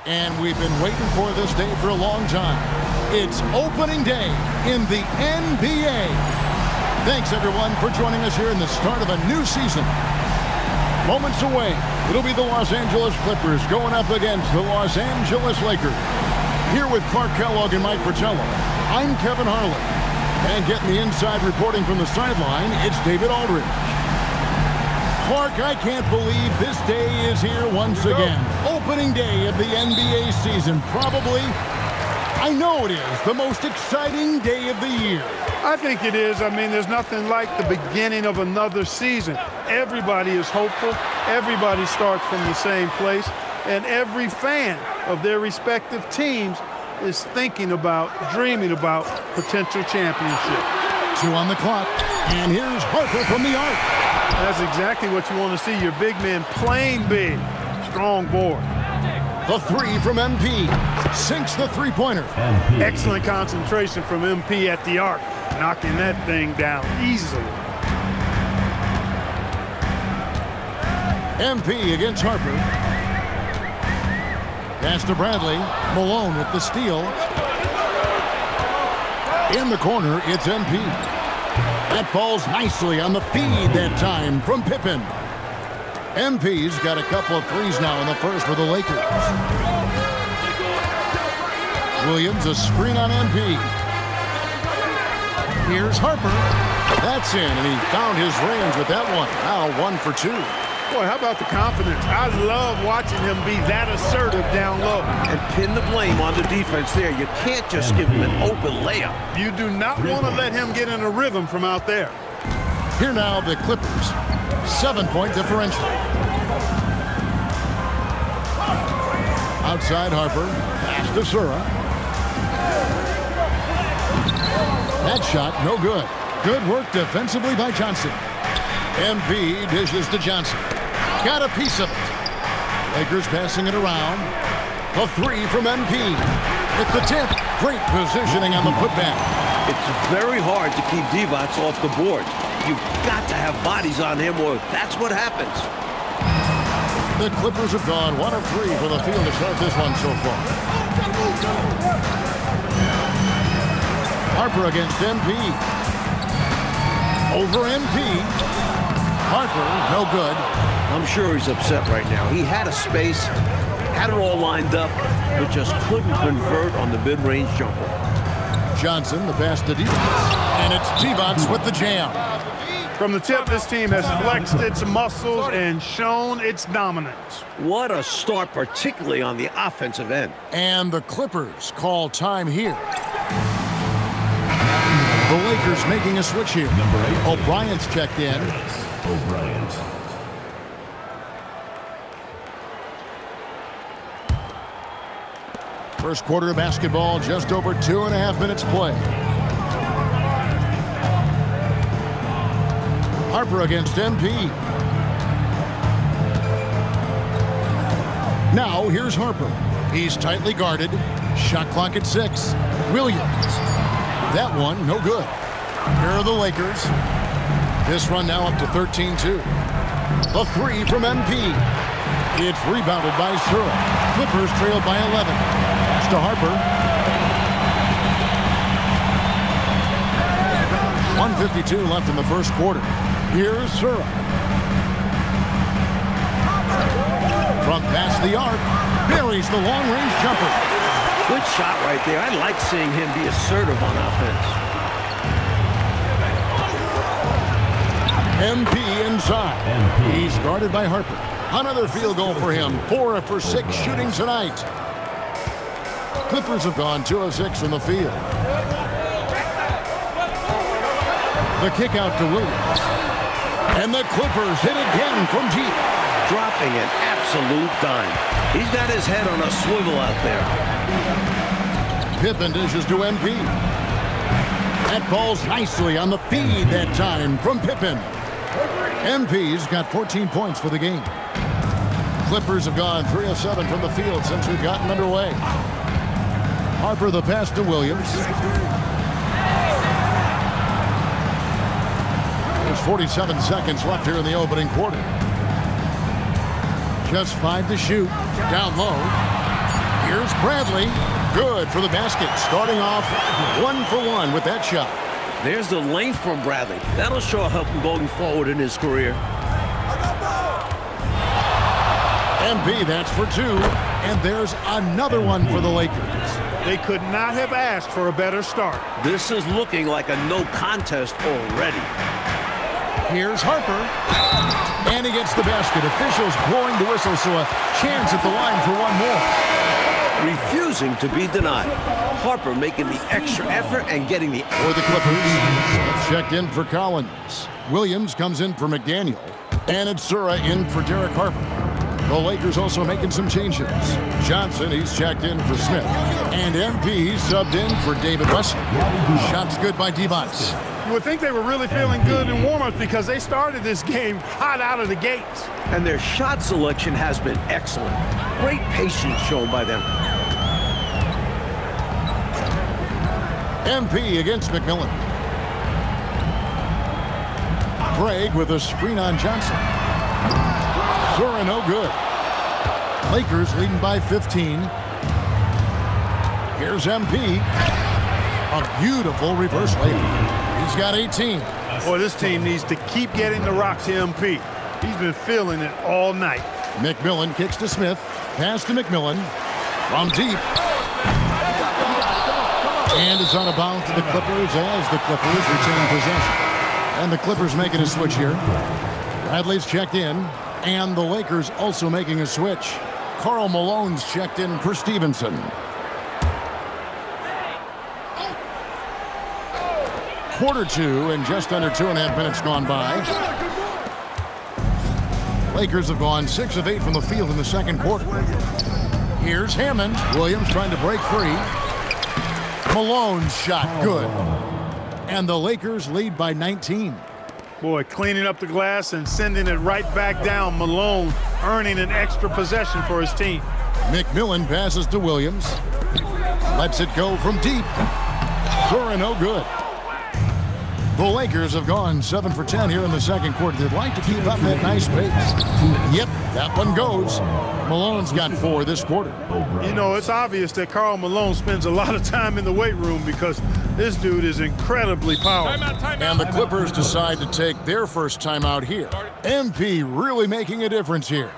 And we've been waiting for this day for a long time. It's opening day in the NBA. Thanks, everyone, for joining us here in the start of a new season. Moments away, it'll be the Los Angeles Clippers going up against the Los Angeles Lakers. Here with Clark Kellogg and Mike Fratello, I'm Kevin Harlan. And getting the inside reporting from the sideline, it's David Aldridge. Clark, I can't believe this day is here once again. Opening day of the NBA season. Probably, I know it is, the most exciting day of the year. I think it is. I mean, there's nothing like the beginning of another season. Everybody is hopeful. Everybody starts from the same place. And every fan of their respective teams is thinking about, dreaming about potential championship. 2 on the clock. And here's Harper from the arc. That's exactly what you want to see, your big man playing big. Strong board. The 3 from MP. Sinks the three-pointer. Excellent concentration from MP at the arc. Knocking that thing down easily. MP against Harper. Pass to Bradley. Malone with the steal. In the corner, it's MP. That falls nicely on the feed that time from Pippen. MP's got a couple of threes now in the first for the Lakers. Williams, a screen on MP. Here's Harper. That's in, and he found his range with that one. Now 1 for 2. Boy, how about the confidence? I love watching him be that assertive down low. And pin the blame on the defense there. You can't just give him an open layup. You do not want to let him get in a rhythm from out there. Here now, the Clippers. 7-point differential. Outside Harper. Pass to Sura. That shot, no good. Good work defensively by Johnson. MP dishes to Johnson. Got a piece of it. Lakers passing it around. The 3 from MP. At the tip. Great positioning on the putback. It's very hard to keep Divac off the board. You've got to have bodies on him or that's what happens. The Clippers have gone 1 of 3 for the field to start this one so far. Harper against MP. Over MP. Harper, no good. I'm sure he's upset right now. He had a space, had it all lined up, but just couldn't convert on the mid-range jumper. Johnson, the pass to Divac. And it's Divac with the jam. From the tip, this team has flexed its muscles and shown its dominance. What a start, particularly on the offensive end. And the Clippers call time here. The Lakers making a switch here. O'Brien's checked in. O'Brien. First quarter of basketball, just over 2.5 minutes play. Harper against MP. Now here's Harper. He's tightly guarded. Shot clock at 6. Williams. That one, no good. Here are the Lakers. This run now up to 13-2. The 3 from MP. It's rebounded by Sura. Clippers trailed by 11. Pass to Harper. 1:52 left in the first quarter. Here's Sura. From past the arc, buries the long-range jumper. Good shot right there. I like seeing him be assertive on offense. MP inside. He's guarded by Harper. Another field goal for him. 4 for 6 shooting tonight. Clippers have gone 2 of 6 from the field. The kick out to Williams. And the Clippers hit again from deep. Dropping an absolute dime. He's got his head on a swivel out there. Pippen dishes to MP. That falls nicely on the feed that time from Pippen. MP's got 14 points for the game. Clippers have gone 3 of 7 from the field since we've gotten underway. Harper the pass to Williams. There's 47 seconds left here in the opening quarter. Just 5 to shoot. Down low. Here's Bradley. Good for the basket. Starting off 1 for 1 with that shot. There's the length from Bradley. That'll sure help him going forward in his career. MP, that's for 2. And there's another one for the Lakers. They could not have asked for a better start. This is looking like a no contest already. Here's Harper. And he gets the basket. Officials blowing the whistle, so a chance at the line for one more. Refusing to be denied. Harper making the extra effort and getting the... For the Clippers, Smith checked in for Collins. Williams comes in for McDaniel. And it's Sura in for Derek Harper. The Lakers also making some changes. Johnson, he's checked in for Smith. And MP subbed in for David Wesley. Shots good by D-Bots. You would think they were really feeling good in warm-ups because they started this game hot out of the gates. And their shot selection has been excellent. Great patience shown by them. MP against McMillan. Craig with a screen on Johnson. Sura no good. Lakers leading by 15. Here's MP. A beautiful reverse layup. He's got 18. Boy, this team needs to keep getting the rock to MP. He's been feeling it all night. McMillan kicks to Smith. Pass to McMillan. From deep. And it's on a bounce to the Clippers as the Clippers retain possession. And the Clippers making a switch here. Bradley's checked in. And the Lakers also making a switch. Karl Malone's checked in for Stevenson. Quarter 2 and just under 2.5 minutes gone by. Lakers have gone 6 of 8 from the field in the second quarter. Here's Hammond. Williams trying to break free. Malone's shot good. And the Lakers lead by 19. Boy, cleaning up the glass and sending it right back down. Malone earning an extra possession for his team. McMillan passes to Williams. Lets it go from deep. Sura no good. The Lakers have gone 7 for 10 here in the second quarter. They'd like to keep up that nice pace. Yep, that one goes. Malone's got 4 this quarter. You know, it's obvious that Karl Malone spends a lot of time in the weight room because this dude is incredibly powerful. And the Clippers decide to take their first timeout here. MP really making a difference here.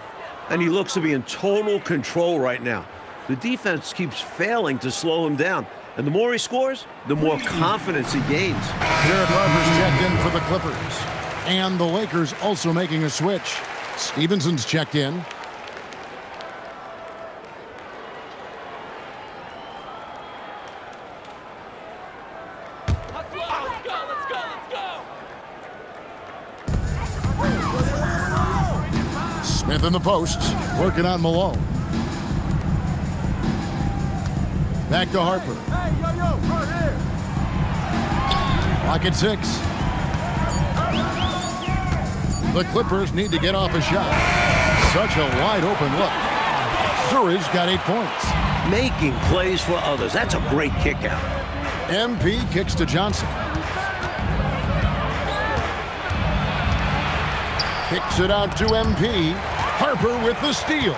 And he looks to be in total control right now. The defense keeps failing to slow him down. And the more he scores, the more confidence he gains. Derek Harper's checked in for the Clippers. And the Lakers also making a switch. Stevenson's checked in. Smith in the posts, working on Malone. Back to Harper. Clock at 6. The Clippers need to get off a shot. Such a wide open look. Sura's got 8 points. Making plays for others. That's a great kick out. MP kicks to Johnson. Kicks it out to MP. Harper with the steal.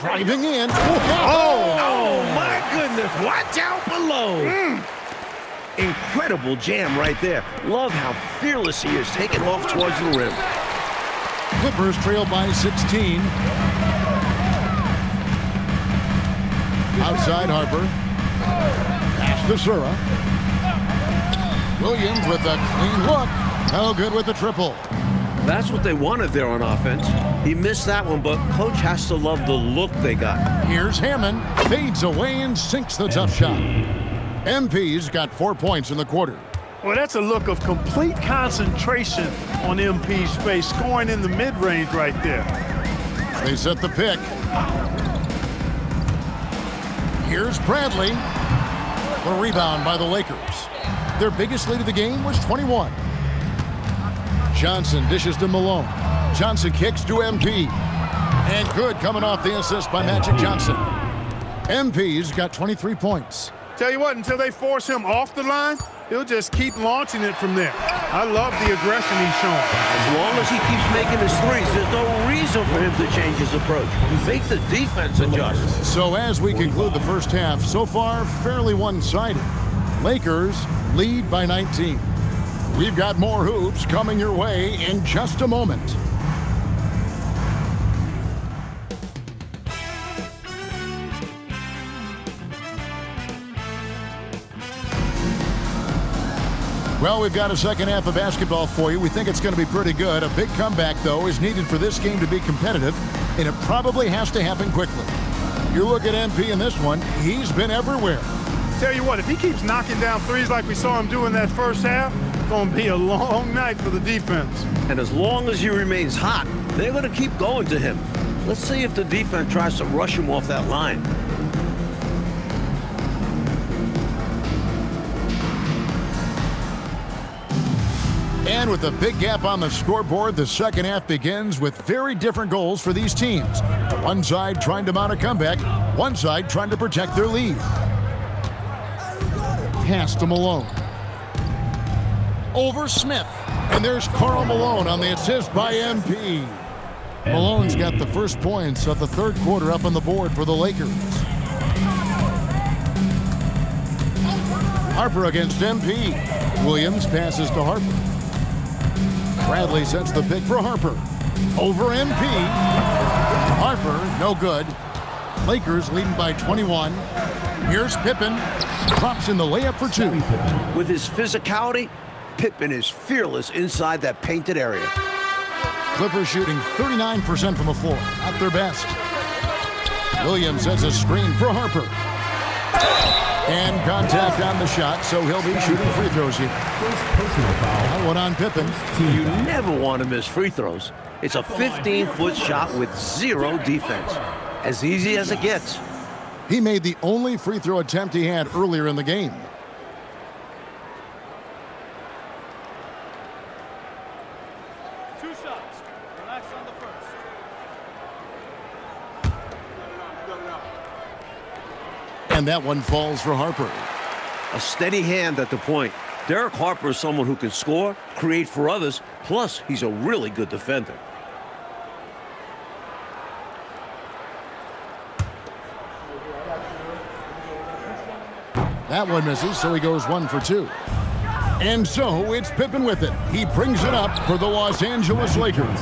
Driving in. Oh, my goodness. Watch out below. Incredible jam right there. Love how fearless he is taking off towards the rim. Clippers trail by 16. Outside Harper. Pass to Sura. Williams with a clean look. No good with the triple. That's what they wanted there on offense. He missed that one, but coach has to love the look they got. Here's Hammond. Fades away and sinks the tough shot. MP's got 4 points in the quarter. Well, that's a look of complete concentration on MP's face, scoring in the mid-range right there. They set the pick. Here's Bradley. The rebound by the Lakers. Their biggest lead of the game was 21. Johnson dishes to Malone. Johnson kicks to MP. And good coming off the assist by Magic Johnson. MP's got 23 points. Tell you what, until they force him off the line, he'll just keep launching it from there. I love the aggression he's shown. As long as he keeps making his threes, there's no reason for him to change his approach. Make the defense adjust. So as we conclude the first half, so far fairly one-sided. Lakers lead by 19. We've got more hoops coming your way in just a moment. Well, we've got a second half of basketball for you. We think it's going to be pretty good. A big comeback, though, is needed for this game to be competitive, and it probably has to happen quickly. You look at MP in this one, he's been everywhere. Tell you what, if he keeps knocking down threes like we saw him do in that first half, it's going to be a long night for the defense. And as long as he remains hot, they're going to keep going to him. Let's see if the defense tries to rush him off that line. And with a big gap on the scoreboard, the second half begins with very different goals for these teams. One side trying to mount a comeback, one side trying to protect their lead. Pass to Malone. Over Smith. And there's Karl Malone on the assist by MP. Malone's got the first points of the third quarter up on the board for the Lakers. Harper against MP. Williams passes to Harper. Bradley sets the pick for Harper. Over MP. Harper, no good. Lakers leading by 21. Here's Pippen. Drops in the layup for two. With his physicality, Pippen is fearless inside that painted area. Clippers shooting 39% from the floor. At their best. Williams sets a screen for Harper. And contact on the shot, so he'll be shooting free throws here. That one on Pippen. You never want to miss free throws. It's a 15-foot shot with zero defense. As easy as it gets. He made the only free throw attempt he had earlier in the game. Two shots. Relax on the first. And that one falls for Harper. A steady hand at the point. Derek Harper is someone who can score, create for others, plus he's a really good defender. That one misses, so he goes 1 for 2. And so it's Pippen with it. He brings it up for the Los Angeles Lakers.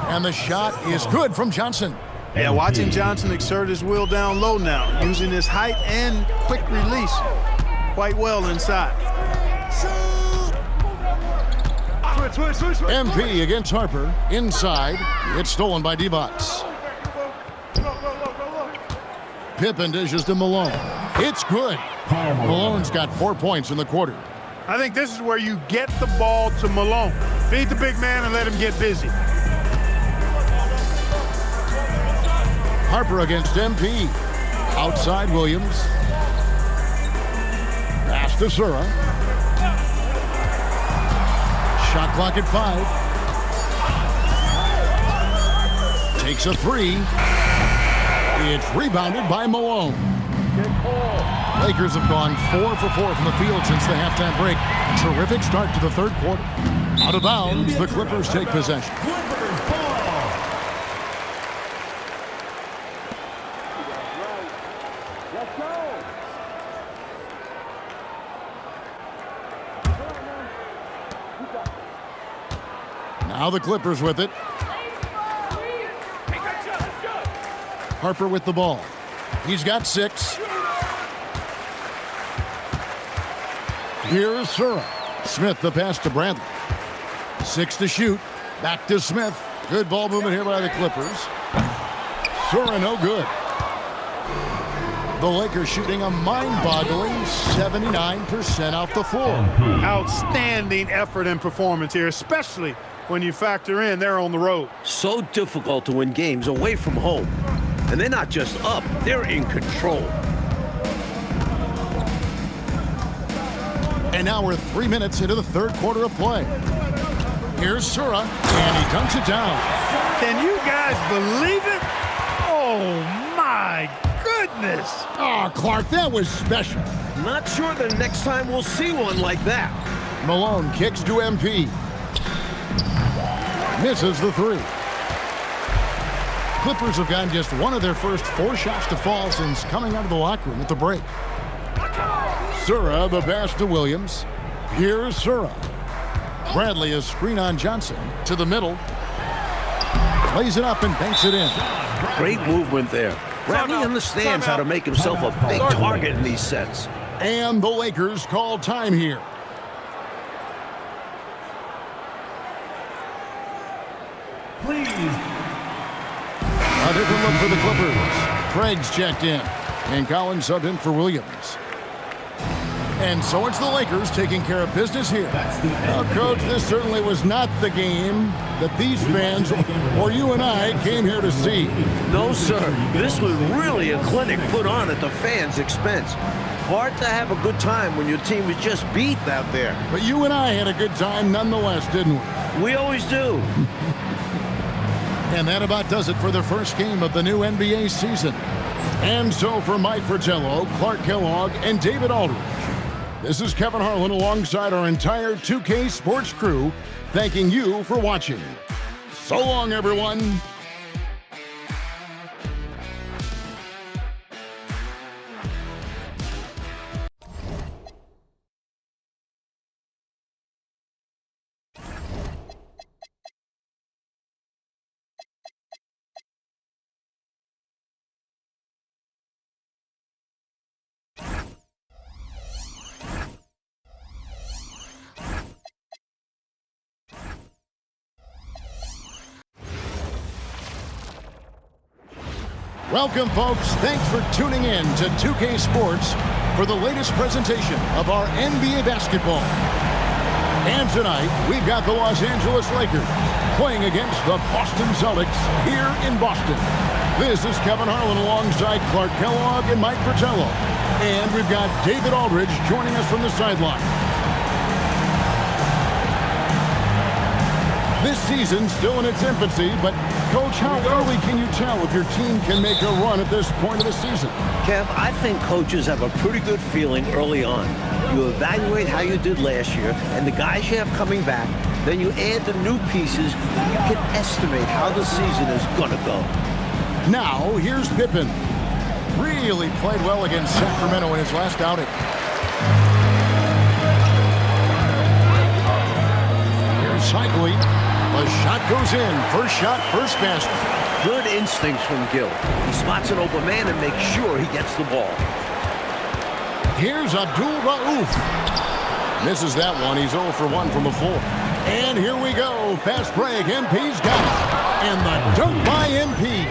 And the shot is good from Johnson. Yeah, watching Johnson exert his will down low now, using his height and quick release quite well inside. MP against Harper. Inside. It's stolen by Divac. Pippen dishes to Malone. It's good. Malone's got 4 points in the quarter. I think this is where you get the ball to Malone. Feed the big man and let him get busy. Harper against MP. Outside Williams. Pass to Sura. Shot clock at 5. Takes a 3. It's rebounded by Malone. Lakers have gone 4 for 4 from the field since the halftime break. Terrific start to the third quarter. Out of bounds, the Clippers take possession. Now the Clippers with it. Harper with the ball. He's got 6. Here's Sura. Smith the pass to Bradley. 6 to shoot. Back to Smith. Good ball movement here by the Clippers. Sura no good. The Lakers shooting a mind-boggling 79% off the floor. Outstanding effort and performance here, especially when you factor in they're on the road. So difficult to win games away from home. And they're not just up, they're in control. And now we're 3 minutes into the third quarter of play. Here's Sura, and he dunks it down. Can you guys believe it? Oh, my goodness. Oh, Clark, that was special. Not sure the next time we'll see one like that. Malone kicks to MP. Misses the three. Clippers have gotten just one of their first 4 shots to fall since coming out of the locker room at the break. Sura the pass to Williams. Here's Sura. Bradley a screen on Johnson to the middle. Lays it up and banks it in. Great movement there. Bradley understands how to make himself a big target in these sets. And the Lakers call time here. Please. A different look for the Clippers. Craig's checked in, and Collins subbed in for Williams. And so it's the Lakers taking care of business here. Well, Coach, this certainly was not the game that these fans or you and I came here to see. No, sir. This was really a clinic put on at the fans' expense. Hard to have a good time when your team was just beat out there. But you and I had a good time nonetheless, didn't we? We always do. And that about does it for the first game of the new NBA season. And so for Mike Fratello, Clark Kellogg, and David Aldridge, this is Kevin Harlan alongside our entire 2K Sports crew, thanking you for watching. So long, everyone. Welcome, folks. Thanks for tuning in to 2K Sports for the latest presentation of our NBA basketball. And tonight, we've got the Los Angeles Lakers playing against the Boston Celtics here in Boston. This is Kevin Harlan alongside Clark Kellogg and Mike Fratello. And we've got David Aldridge joining us from the sideline. This season's still in its infancy, but Coach, how early can you tell if your team can make a run at this point of the season? Kev, I think coaches have a pretty good feeling early on. You evaluate how you did last year and the guys you have coming back, then you add the new pieces, you can estimate how the season is gonna go. Now, here's Pippen. Really played well against Sacramento in his last outing. Here's Cycling. The shot goes in. First shot, first basket. Good instincts from Gill. He spots an open man and makes sure he gets the ball. Here's Abdul Rauf. Misses that one. He's 0 for 1 from the floor. And here we go. Fast break. MP's got it. And the dunk by MP.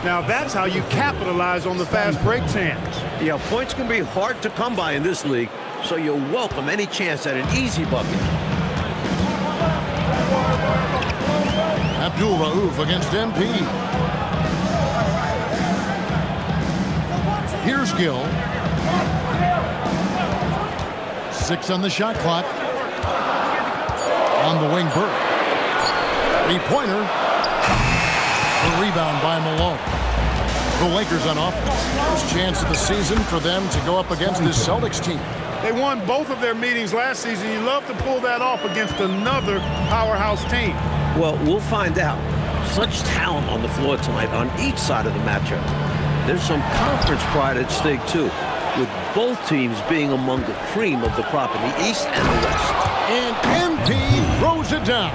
Now that's how you capitalize on the fast break chance. Yeah, points can be hard to come by in this league, so you welcome any chance at an easy bucket. Abdul Rauf against MP. Here's Gill. 6 on the shot clock. On the wing, Burke. 3-pointer. The rebound by Malone. The Lakers on offense. First chance of the season for them to go up against this Celtics team. They won both of their meetings last season. You love to pull that off against another powerhouse team. Well, we'll find out. Such talent on the floor tonight on each side of the matchup. There's some conference pride at stake, too, with both teams being among the cream of the crop in the East and the West. And MP throws it down.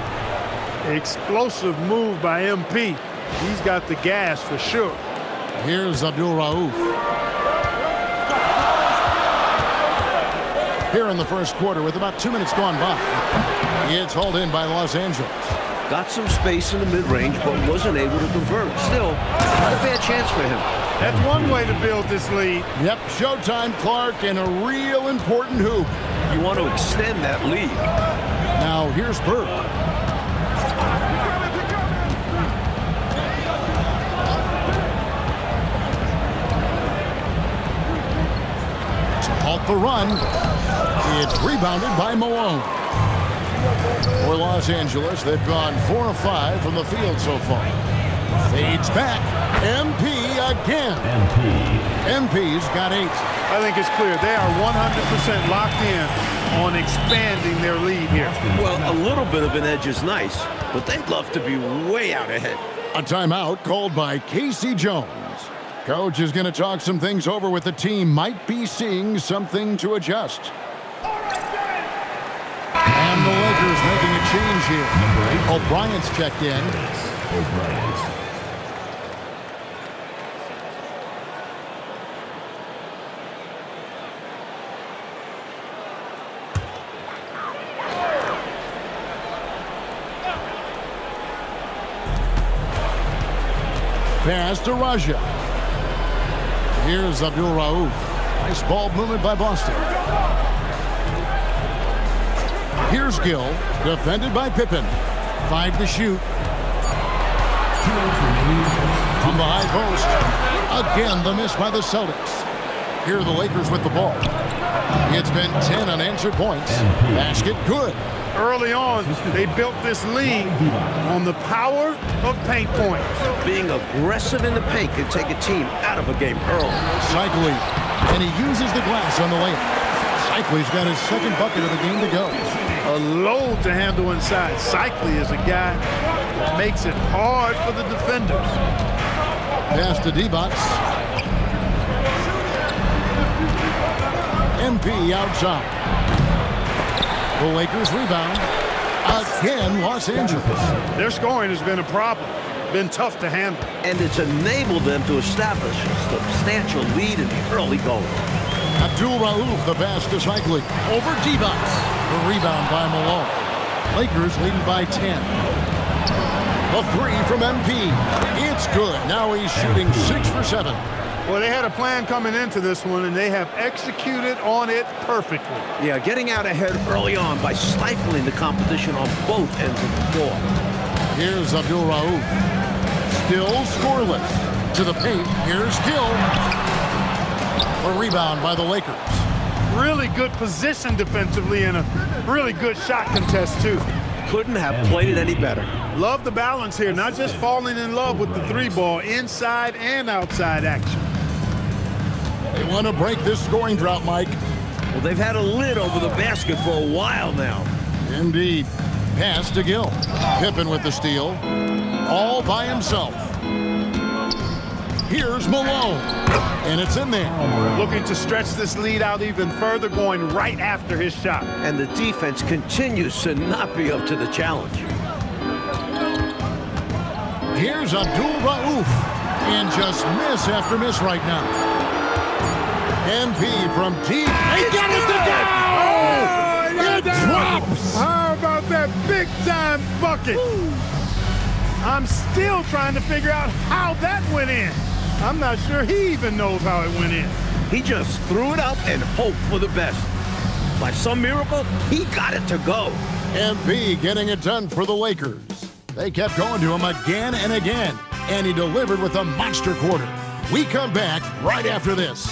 Explosive move by MP. He's got the gas for sure. Here's Abdul Rauf. Here in the first quarter with about 2 minutes gone by. It's hauled in by Los Angeles. Got some space in the mid-range, but wasn't able to convert. Still, not a bad chance for him. That's one way to build this lead. Yep, showtime, Clark, and a real important hoop. You want to extend that lead. Now, here's Burke. To halt the run, it's rebounded by Malone. For Los Angeles, they've gone 4 of 5 from the field so far. Fades back. MP again. MP's got 8. I think it's clear they are 100% locked in on expanding their lead here. Well, a little bit of an edge is nice, but they'd love to be way out ahead. A timeout called by Casey Jones. Coach is going to talk some things over with the team. Might be seeing something to adjust. And the Lakers making a change here. O'Brien's checked in. Pass to Raja. Here's Abdul Rauf. Nice ball movement by Boston. Here's Gill, defended by Pippen. 5 to shoot. From the high post. Again, the miss by the Celtics. Here are the Lakers with the ball. It's been 10 unanswered points. Basket good. Early on, they built this lead on the power of paint points. Being aggressive in the paint can take a team out of a game early. Cycli, and he uses the glass on the layup. Cycli's got his second bucket of the game to go. A load to handle inside. Cycli is a guy that makes it hard for the defenders. Pass to D-Box. MP outside. The Lakers rebound. Again, Los Angeles. Their scoring has been a problem. Been tough to handle. And it's enabled them to establish a substantial lead in the early going. Abdul Rauf, the pass to Cycli. Over D-Box. The rebound by Malone. Lakers leading by 10. The 3 from MP. It's good. Now he's shooting 6 for 7. Well, they had a plan coming into this one, and they have executed on it perfectly. Yeah, getting out ahead early on by stifling the competition on both ends of the floor. Here's Abdul Rauf. Still scoreless. To the paint. Here's Gill. A rebound by the Lakers. Really good position defensively and a really good shot contest, too. Couldn't have played it any better. Love the balance here, not just falling in love with the 3-ball, inside and outside action. They want to break this scoring drought, Mike. Well, they've had a lid over the basket for a while now. Indeed. Pass to Gill. Pippen with the steal. All by himself. Here's Malone. And it's in there. Looking to stretch this lead out even further, going right after his shot. And the defense continues to not be up to the challenge. Here's Abdul Rauf. And just miss after miss right now. MP from deep. They get it to go! It drops! How about that big-time bucket? I'm still trying to figure out how that went in. I'm not sure he even knows how it went in. He just threw it up and hoped for the best. By some miracle, he got it to go. MP getting it done for the Lakers. They kept going to him again and again, and he delivered with a monster quarter. We come back right after this.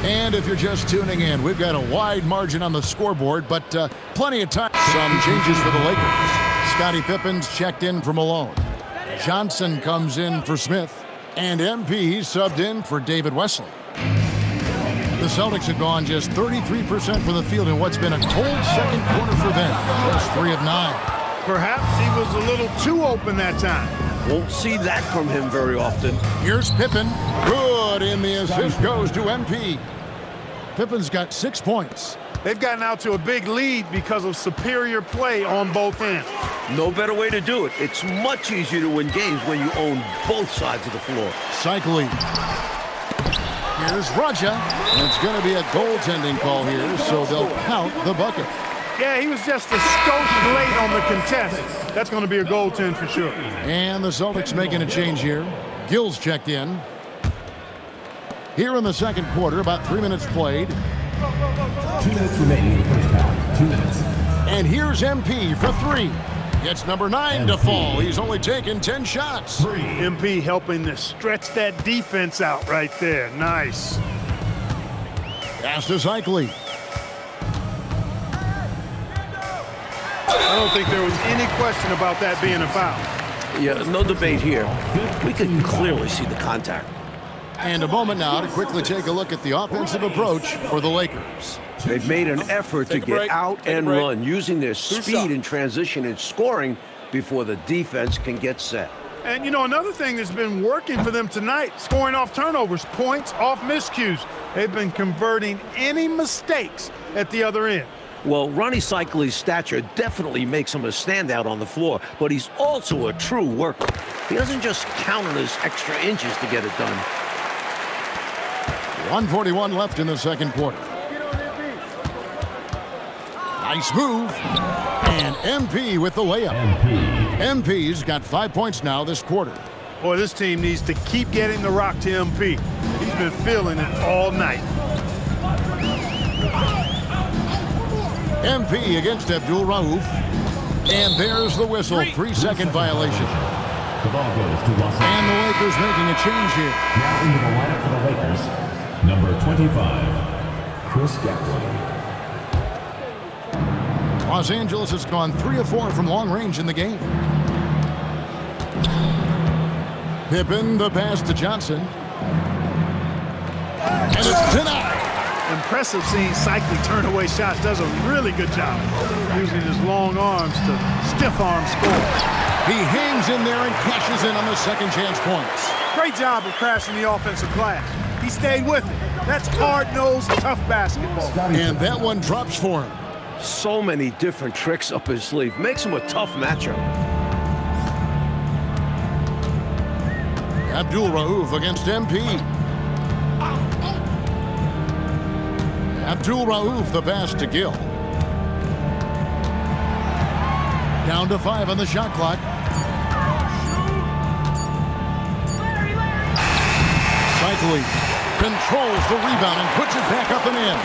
And if you're just tuning in, we've got a wide margin on the scoreboard, but plenty of time. Some changes for the Lakers. Scottie Pippen's checked in for Malone. Johnson comes in for Smith. And MP subbed in for David Wesley. The Celtics have gone just 33% from the field in what's been a cold second quarter for them. Just 3 of 9. Perhaps he was a little too open that time. Won't see that from him very often. Here's Pippen. Good, and the assist goes to MP. Pippen's got 6 points. They've gotten out to a big lead because of superior play on both ends. No better way to do it. It's much easier to win games when you own both sides of the floor. Cycli. Here's Raja. And it's going to be a goaltending call here, so they'll count the bucket. Yeah, he was just a skosh late on the contest. That's going to be a goaltend for sure. And the Celtics making a change here. Gill's checked in. Here in the second quarter, about 3 minutes played. 2 minutes remaining in the first half. 2 minutes. And here's MP for 3. Gets number 9 to fall. He's only taken 10 shots. MP helping to stretch that defense out right there. Nice. Pass to Cycli. I don't think there was any question about that being a foul. Yeah, no debate here. We could clearly see the contact. And a moment now to quickly take a look at the offensive approach for the Lakers. They've made an effort to get out and run, using their Two speed shots. in transition and scoring before the defense can get set. And, you know, another thing that's been working for them tonight, scoring off turnovers, points off miscues. They've been converting any mistakes at the other end. Well, Ronnie Cycli's stature definitely makes him a standout on the floor, but he's also a true worker. He doesn't just count on his extra inches to get it done. 1:41 left in the second quarter. Nice move. And MP with the layup. MP's got 5 points now this quarter. Boy, this team needs to keep getting the rock to MP. He's been feeling it all night. MP against Abdul Rauf. And there's the whistle. 3-second violation. The ball goes to Los And Angeles. the Lakers making a change here. Now into the lineup for the Lakers. Number 25, Chris Gatlin. Los Angeles has gone 3 of 4 from long range in the game. Pippen, the pass to Johnson. And it's denied. Impressive seeing Cycli turn away shots. Does a really good job using his long arms to stiff arm score. He hangs in there and cashes in on the second chance points. Great job of crashing the offensive glass. He stayed with it. That's hard-nosed, tough basketball. And that one drops for him. So many different tricks up his sleeve. Makes him a tough matchup. Abdul Rauf against MP. Abdul Rauf, the pass to Gill. Down to 5 on the shot clock. Cycli controls the rebound and puts it back up and in.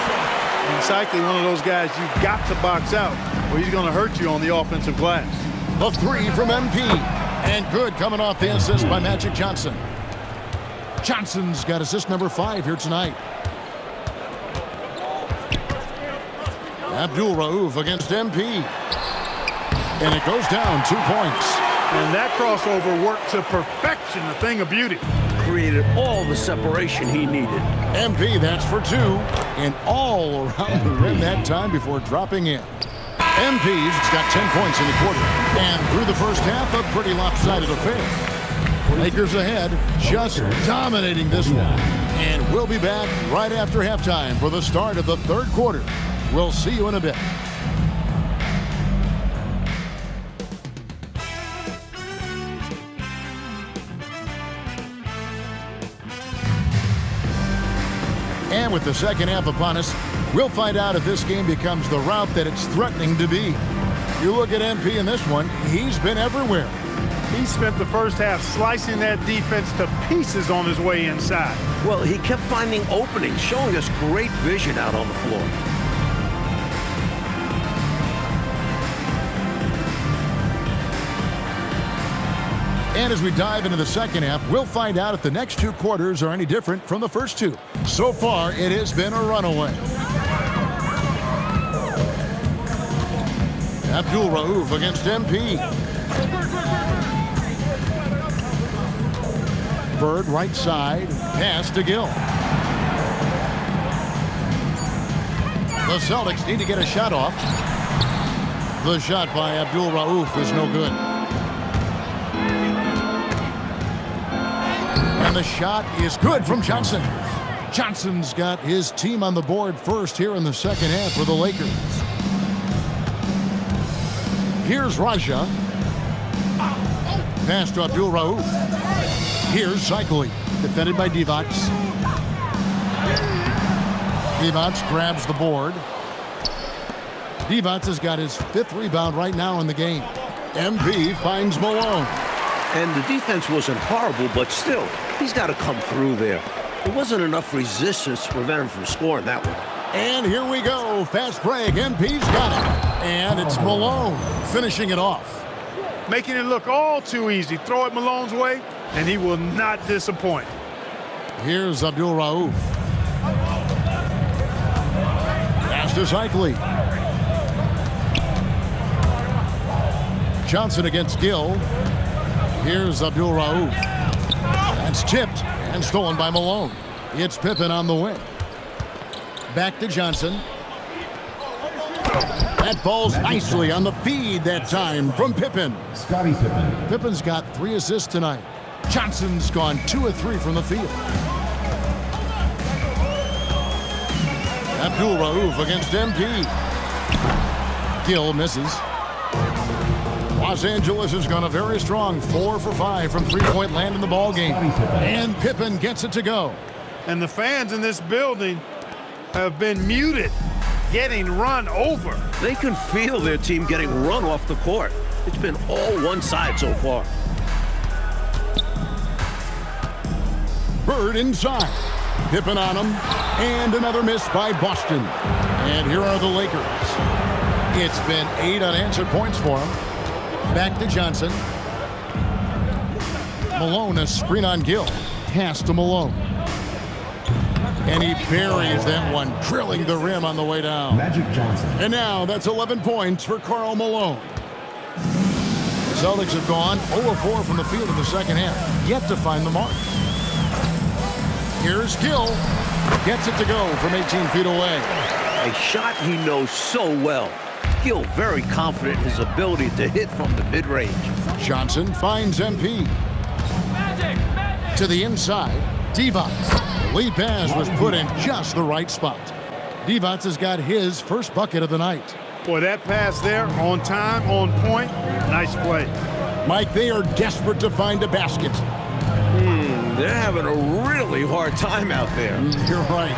And Cycli, one of those guys you've got to box out, or he's going to hurt you on the offensive glass. The 3 from MP. And good coming off the assist by Magic Johnson. Johnson's got assist number 5 here tonight. Abdul Rauf against MP. And it goes down 2 points. And that crossover worked to perfection, a thing of beauty. Created all the separation he needed. MP, that's for 2. And all around the rim that time before dropping in. MP's got 10 points in the quarter. And through the first half, a pretty lopsided affair. Lakers ahead, just dominating this one. And we'll be back right after halftime for the start of the third quarter. We'll see you in a bit. And with the second half upon us, we'll find out if this game becomes the route that it's threatening to be. You look at MP in this one, he's been everywhere. He spent the first half slicing that defense to pieces on his way inside. Well, he kept finding openings, showing us great vision out on the floor. And as we dive into the second half, we'll find out if the next 2 quarters are any different from the first 2. So far, it has been a runaway. Abdul Rauf against MP. Bird right side, pass to Gill. The Celtics need to get a shot off. The shot by Abdul Rauf is no good. And the shot is good from Johnson. Johnson's got his team on the board first here in the second half for the Lakers. Here's Raja. Pass to Abdul Rauf. Here's Cycli, defended by Divac. Divac grabs the board. Divac has got his 5th rebound right now in the game. MP finds Malone. And the defense wasn't horrible, but still, he's got to come through there. There wasn't enough resistance to prevent him from scoring that one. And here we go. Fast break. MP's got it. And it's Malone finishing it off. Making it look all too easy. Throw it Malone's way, and he will not disappoint. Here's Abdul Rauf. Pass to Cycli. Johnson against Gill. Here's Abdul Rauf. That's tipped and stolen by Malone. It's Pippen on the wing. Back to Johnson. That falls nicely on the feed that time from Pippen. Scottie Pippen. Pippen's got 3 assists tonight. Johnson's gone 2 of 3 from the field. Abdul Rauf against MP. Gill misses. Los Angeles has gone a very strong 4 for 5 from three-point land in the ball game. And Pippen gets it to go. And the fans in this building have been muted, getting run over. They can feel their team getting run off the court. It's been all one side so far. Bird inside. Pippen on him. And another miss by Boston. And here are the Lakers. It's been 8 unanswered points for him. Back to Johnson. Malone, a screen on Gill. Pass to Malone. And he buries that one, drilling the rim on the way down. Magic Johnson. And now that's 11 points for Karl Malone. The Celtics have gone 0-4 from the field in the second half, yet to find the mark. Here's Gill. Gets it to go from 18 feet away. A shot he knows so well. Gill very confident in his ability to hit from the mid-range. Johnson finds MP. To the inside, Divac. The lead pass was put in just the right spot. Divac has got his first bucket of the night. Boy, that pass there, on time, on point, nice play. Mike, they are desperate to find a basket. They're having a really hard time out there. You're right.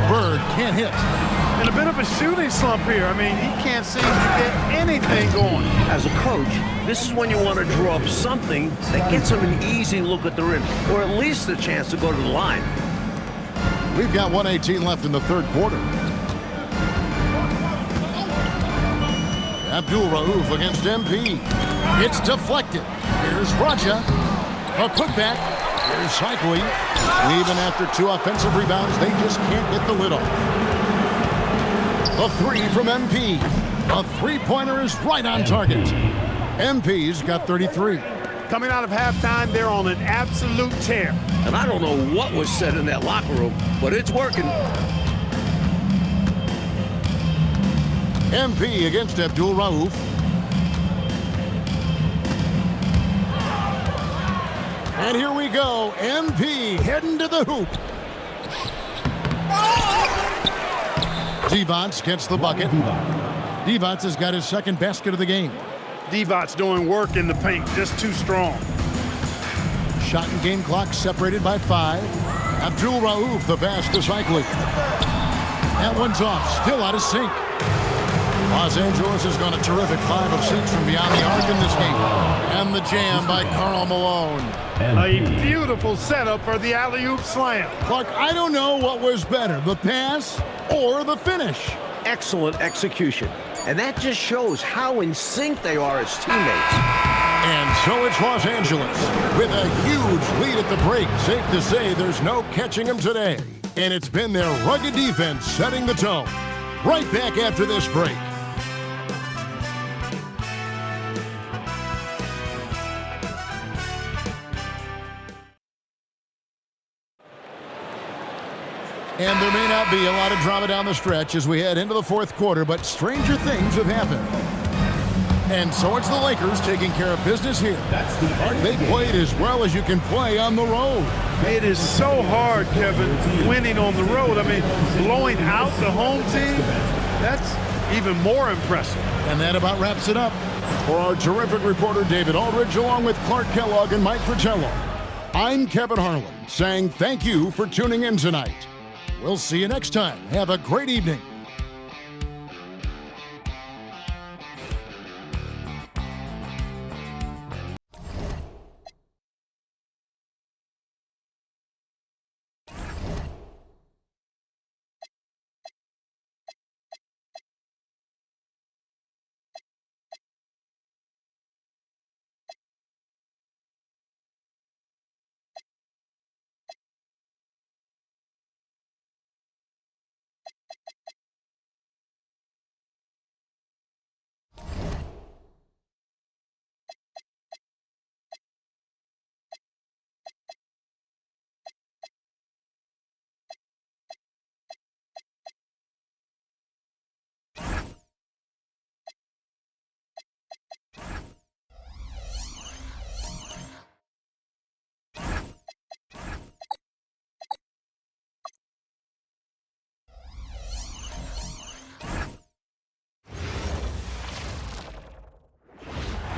Bird can't hit. And a bit of a shooting slump here. I mean, he can't seem to get anything going. As a coach, this is when you want to draw up something that gets him an easy look at the rim, or at least a chance to go to the line. We've got 1:18 left in the third quarter. Abdul Rauf against MP. It's deflected. Here's Raja. A putback. Here's Cycli. Even after 2 offensive rebounds, they just can't get the lid off. A 3 from MP. A three-pointer is right on target. MP's got 33. Coming out of halftime, they're on an absolute tear. And I don't know what was said in that locker room, but it's working. MP against Abdul Rauf. And here we go. MP heading to the hoop. Divac gets the bucket. Divac has got his second basket of the game. Divac doing work in the paint, just too strong. Shot and game clock separated by 5. Abdul Rauf, the pass to Cycli. That one's off, still out of sync. Los Angeles has gone a terrific 5 of 6 from beyond the arc in this game. And the jam by Karl Malone. A beautiful setup for the alley-oop slam. Clark, I don't know what was better, the pass or the finish. Excellent execution. And that just shows how in sync they are as teammates. And so it's Los Angeles with a huge lead at the break. Safe to say there's no catching them today. And it's been their rugged defense setting the tone. Right back after this break. And there may not be a lot of drama down the stretch as we head into the fourth quarter, but stranger things have happened. And so it's the Lakers taking care of business here. They played as well as you can play on the road. It is so hard, Kevin, winning on the road. I mean, blowing out the home team, that's even more impressive. And that about wraps it up. For our terrific reporter, David Aldridge, along with Clark Kellogg and Mike Fratello, I'm Kevin Harlan, saying thank you for tuning in tonight. We'll see you next time. Have a great evening.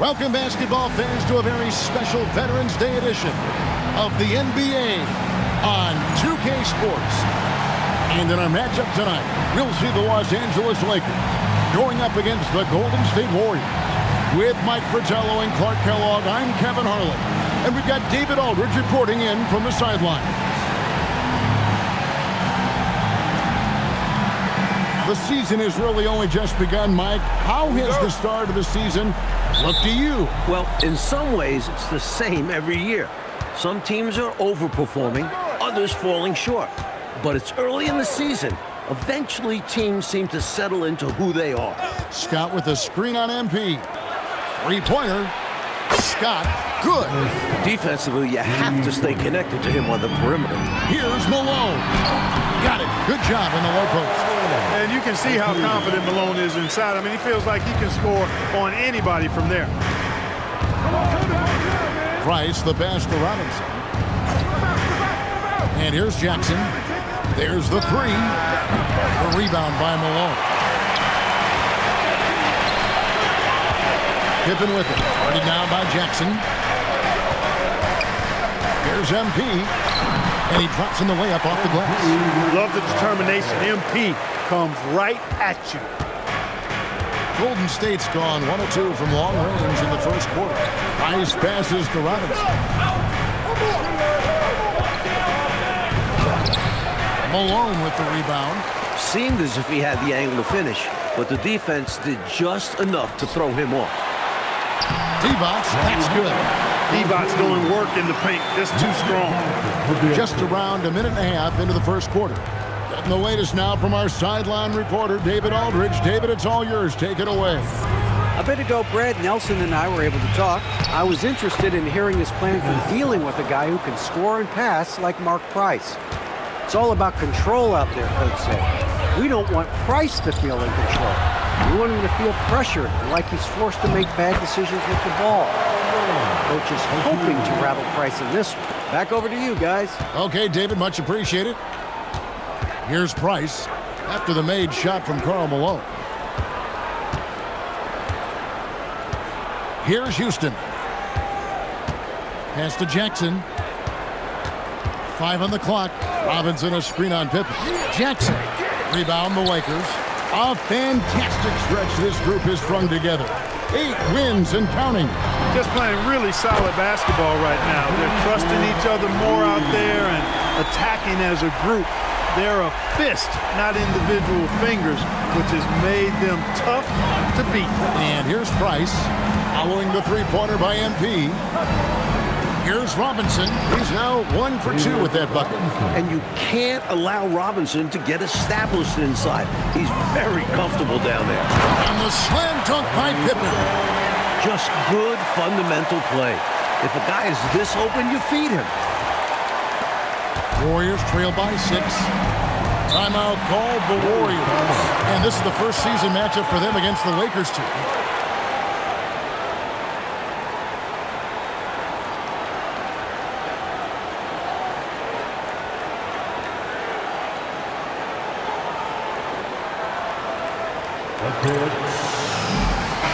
Welcome, basketball fans, to a very special Veterans Day edition of the NBA on 2K Sports. And in our matchup tonight, we'll see the Los Angeles Lakers going up against the Golden State Warriors. With Mike Fratello and Clark Kellogg, I'm Kevin Harlan. And we've got David Aldridge reporting in from the sideline. The season has really only just begun, Mike. How has the start of the season looked to you? Well, in some ways, it's the same every year. Some teams are overperforming, others falling short. But it's early in the season. Eventually, teams seem to settle into who they are. Scott with a screen on MP. Three-pointer. Scott, good. Defensively, you have to stay connected to him on the perimeter. Here's Malone. Got it. Good job in the low post. And you can see how confident Malone is inside. I mean, he feels like he can score on anybody from there. Price, the pass to Robinson. And here's Jackson. There's the three. The rebound by Malone. Pippen with it. Guarded now by Jackson. Here's MP. And he drops in the layup off the glass. Love the determination. MP comes right at you. Golden State's gone 1 of 2 from long range in the first quarter. Nice passes to Robinson. Malone with the rebound. Seemed as if he had the angle to finish, but the defense did just enough to throw him off. Divac, that's good. Divac's doing work in the paint. Just too strong. Just around a minute and a half into the first quarter. Getting the latest now from our sideline reporter, David Aldridge. David, it's all yours. Take it away. A bit ago, Brad Nelson and I were able to talk. I was interested in hearing his plan for dealing with a guy who can score and pass like Mark Price. It's all about control out there, Coach said. We don't want Price to feel in control. We want him to feel pressured, like he's forced to make bad decisions with the ball. Coach is hoping to rattle Price in this one. Back over to you, guys. Okay, David, much appreciated. Here's Price after the made shot from Karl Malone. Here's Houston. Pass to Jackson. 5 on the clock. Robinson a screen on Pippen. Jackson. Rebound the Lakers. A fantastic stretch this group has strung together. 8 wins and counting. Just playing really solid basketball right now. They're trusting each other more out there and attacking as a group. They're a fist, not individual fingers, which has made them tough to beat. And here's Price following the three-pointer by MP. Here's Robinson. He's now 1 for 2 with that bucket. And you can't allow Robinson to get established inside. He's very comfortable down there. And the slam dunk by Pippen. Just good fundamental play. If a guy is this open, you feed him. Warriors trail by 6. Timeout called the Warriors. And this is the first season matchup for them against the Lakers team.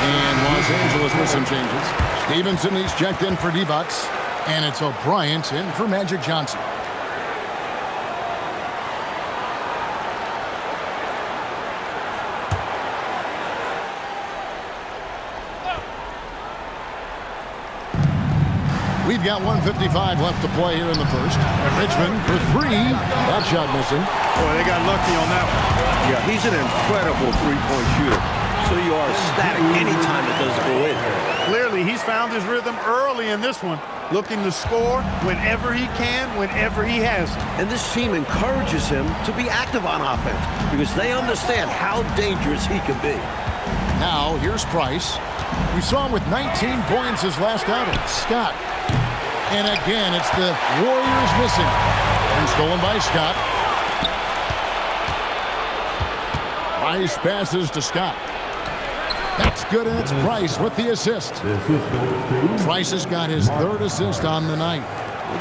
And Los Angeles with some changes. Stevenson, he's checked in for Divac. And it's O'Brien in for Magic Johnson. We've got 1:55 left to play here in the first. And Richmond for 3. That shot missing. Boy, they got lucky on that one. Yeah, he's an incredible three-point shooter. So you are ecstatic anytime it doesn't go in. Clearly, he's found his rhythm early in this one, looking to score whenever he can, whenever he has. And this team encourages him to be active on offense because they understand how dangerous he can be. Now, here's Price. We saw him with 19 points his last outing. Scott. And again, it's the Warriors missing. And stolen by Scott. Price passes to Scott. That's good, and it's Price with the assist. Price has got his 3rd assist on the night.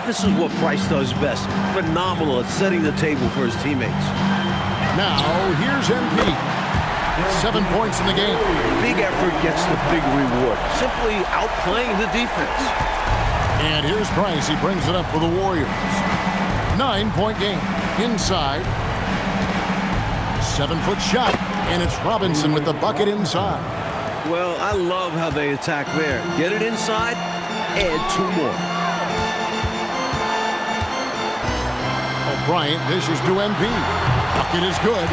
This is what Price does best. Phenomenal at setting the table for his teammates. Now, here's MP. 7 points in the game. Big effort gets the big reward. Simply outplaying the defense. And here's Price. He brings it up for the Warriors. 9-point game. Inside. 7-foot shot. And it's Robinson with the bucket inside. Well, I love how they attack there. Get it inside, add 2 more. Bryant dishes to MP. Bucket is good.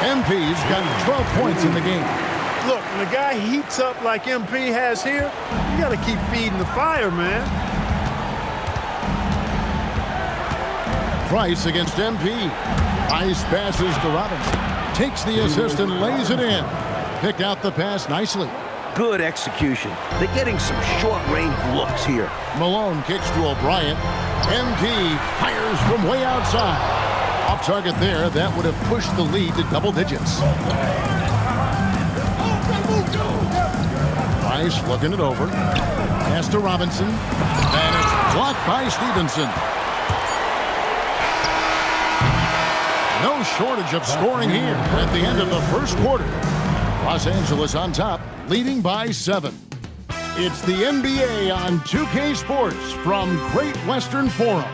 MP's got 12 points in the game. Look, when the guy heats up like MP has here, you got to keep feeding the fire, man. Price against MP. Price passes to Robinson. Takes the assist and lays it in. Picked out the pass nicely. Good execution. They're getting some short-range looks here. Malone kicks to O'Brien. MP fires from way outside. Off target there. That would have pushed the lead to double digits. Price looking it over. Pass to Robinson. And it's blocked by Stevenson. No shortage of scoring here at the end of the first quarter. Los Angeles on top, leading by 7. It's the NBA on 2K Sports from Great Western Forum.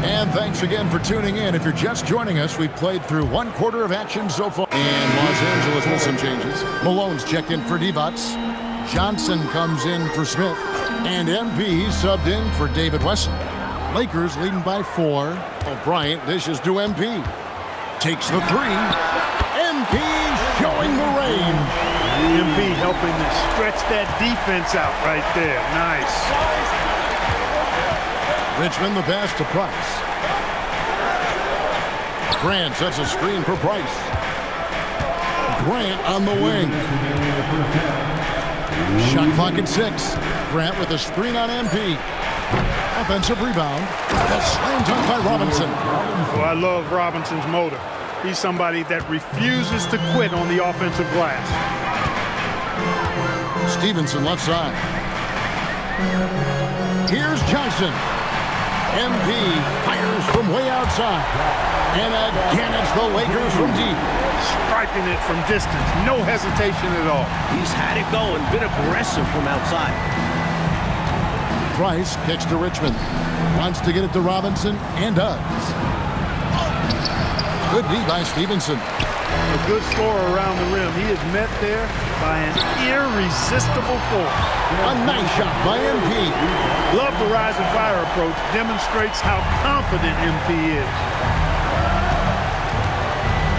And thanks again for tuning in. If you're just joining us, we've played through 1 quarter of action so far. And Los Angeles with some changes. Malone's checked in for Divac. Johnson comes in for Smith. And MP subbed in for David Wesley. Lakers leading by 4. O'Brien dishes to MP. Takes the 3. MP showing the range. MP helping to stretch that defense out right there. Nice. Richmond the pass to Price. Grant sets a screen for Price. Grant on the wing. Shot clock at 6. Grant with a screen on MP. Offensive rebound. A slam dunk by Robinson. Well, I love Robinson's motor. He's somebody that refuses to quit on the offensive glass. Stevenson left side. Here's Johnson. MP fires from way outside. And again, it's the Lakers from deep. Striping it from distance. No hesitation at all. He's had it going, been aggressive from outside. Price kicks to Richmond. Wants to get it to Robinson, and does. Good D by Stevenson. A good scorer around the rim. He is met there by an irresistible force. A nice shot by MP. Love the rise and fire approach. Demonstrates how confident MP is.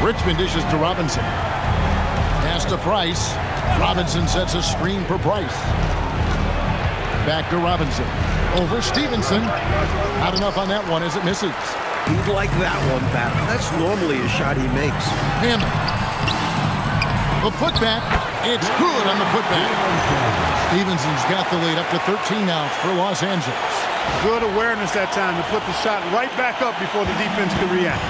Richmond dishes to Robinson. Pass to Price. Robinson sets a screen for Price. Back to Robinson. Over Stevenson. Not enough on that one as it misses. He'd like that one back. That's normally a shot he makes. Hammond. The putback. It's good on the putback. Stevenson's got the lead up to 13 now for Los Angeles. Good awareness that time to put the shot right back up before the defense could react.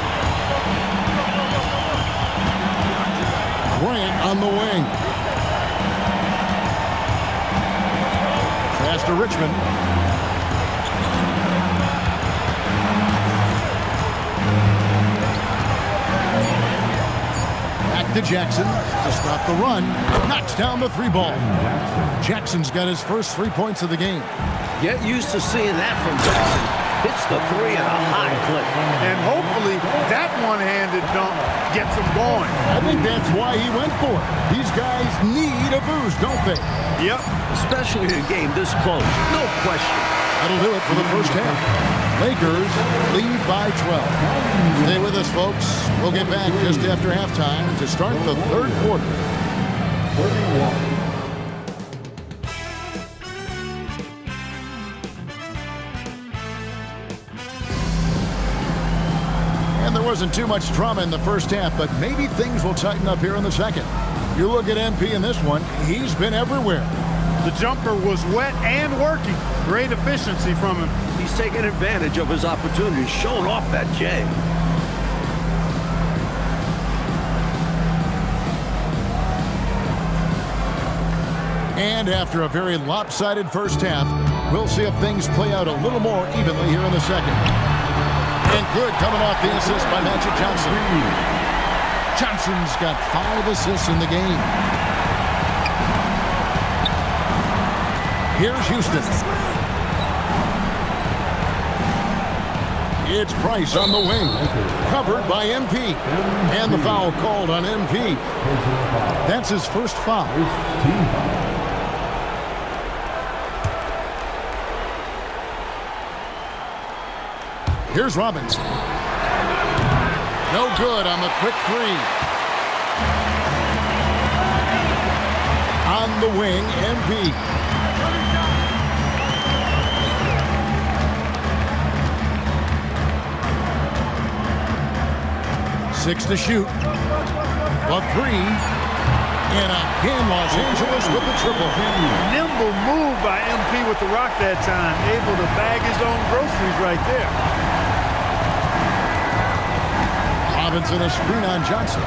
Grant on the wing. Pass to Richmond. Back to Jackson to stop the run. Knocks down the 3 ball. Jackson's got his first 3 points of the game. Get used to seeing that from Jackson. Hits the 3 at a high clip. And hopefully that one-handed dunk gets him going. I think that's why he went for it. These guys need a boost, don't they? Yep. Especially in a game this close. No question. That'll do it for the first half. Lakers lead by 12. Stay with us, folks. We'll get back just after halftime to start the third quarter. 31. And there wasn't too much drama in the first half, but maybe things will tighten up here in the second. You look at MP in this one, he's been everywhere. The jumper was wet and working. Great efficiency from him. He's taking advantage of his opportunity, showing off that J. And after a very lopsided first half, We'll see if things play out a little more evenly here in the second. And good coming off the assist by Magic Johnson. Johnson's got 5 assists in the game. Here's Houston. It's Price on the wing. Covered by MP. And the foul called on MP. That's his first foul. Here's Robinson. No good on the quick three. On the wing, MP. Six to shoot. A three. And again, Los Angeles with the triple. Nimble move by MP with the rock that time. Able to bag his own groceries right there. Robinson a screen on Johnson.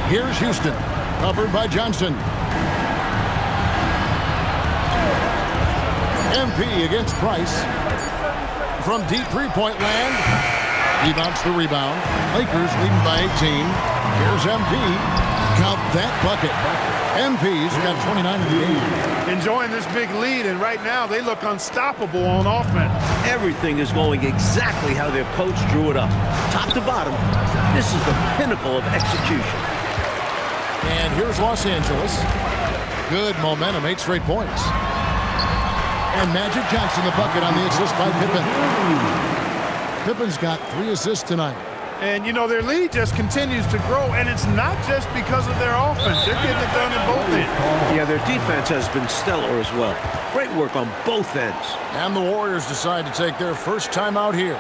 Here's Houston. Covered by Johnson. MP against Price. From deep three-point land. He bounced the rebound. Lakers leading by 18. Here's MP. Count that bucket. MP's got 29 in the game. Enjoying this big lead, and right now they look unstoppable on offense. Everything is going exactly how their coach drew it up. Top to bottom, this is the pinnacle of execution. And here's Los Angeles. Good momentum, 8 straight points. And Magic Johnson the bucket on the assist by Pippen. Pippen's got 3 assists tonight. And, you know, their lead just continues to grow, and it's not just because of their offense. They're getting it done in both ends. Yeah, their defense has been stellar as well. Great work on both ends. And the Warriors decide to take their first time out here.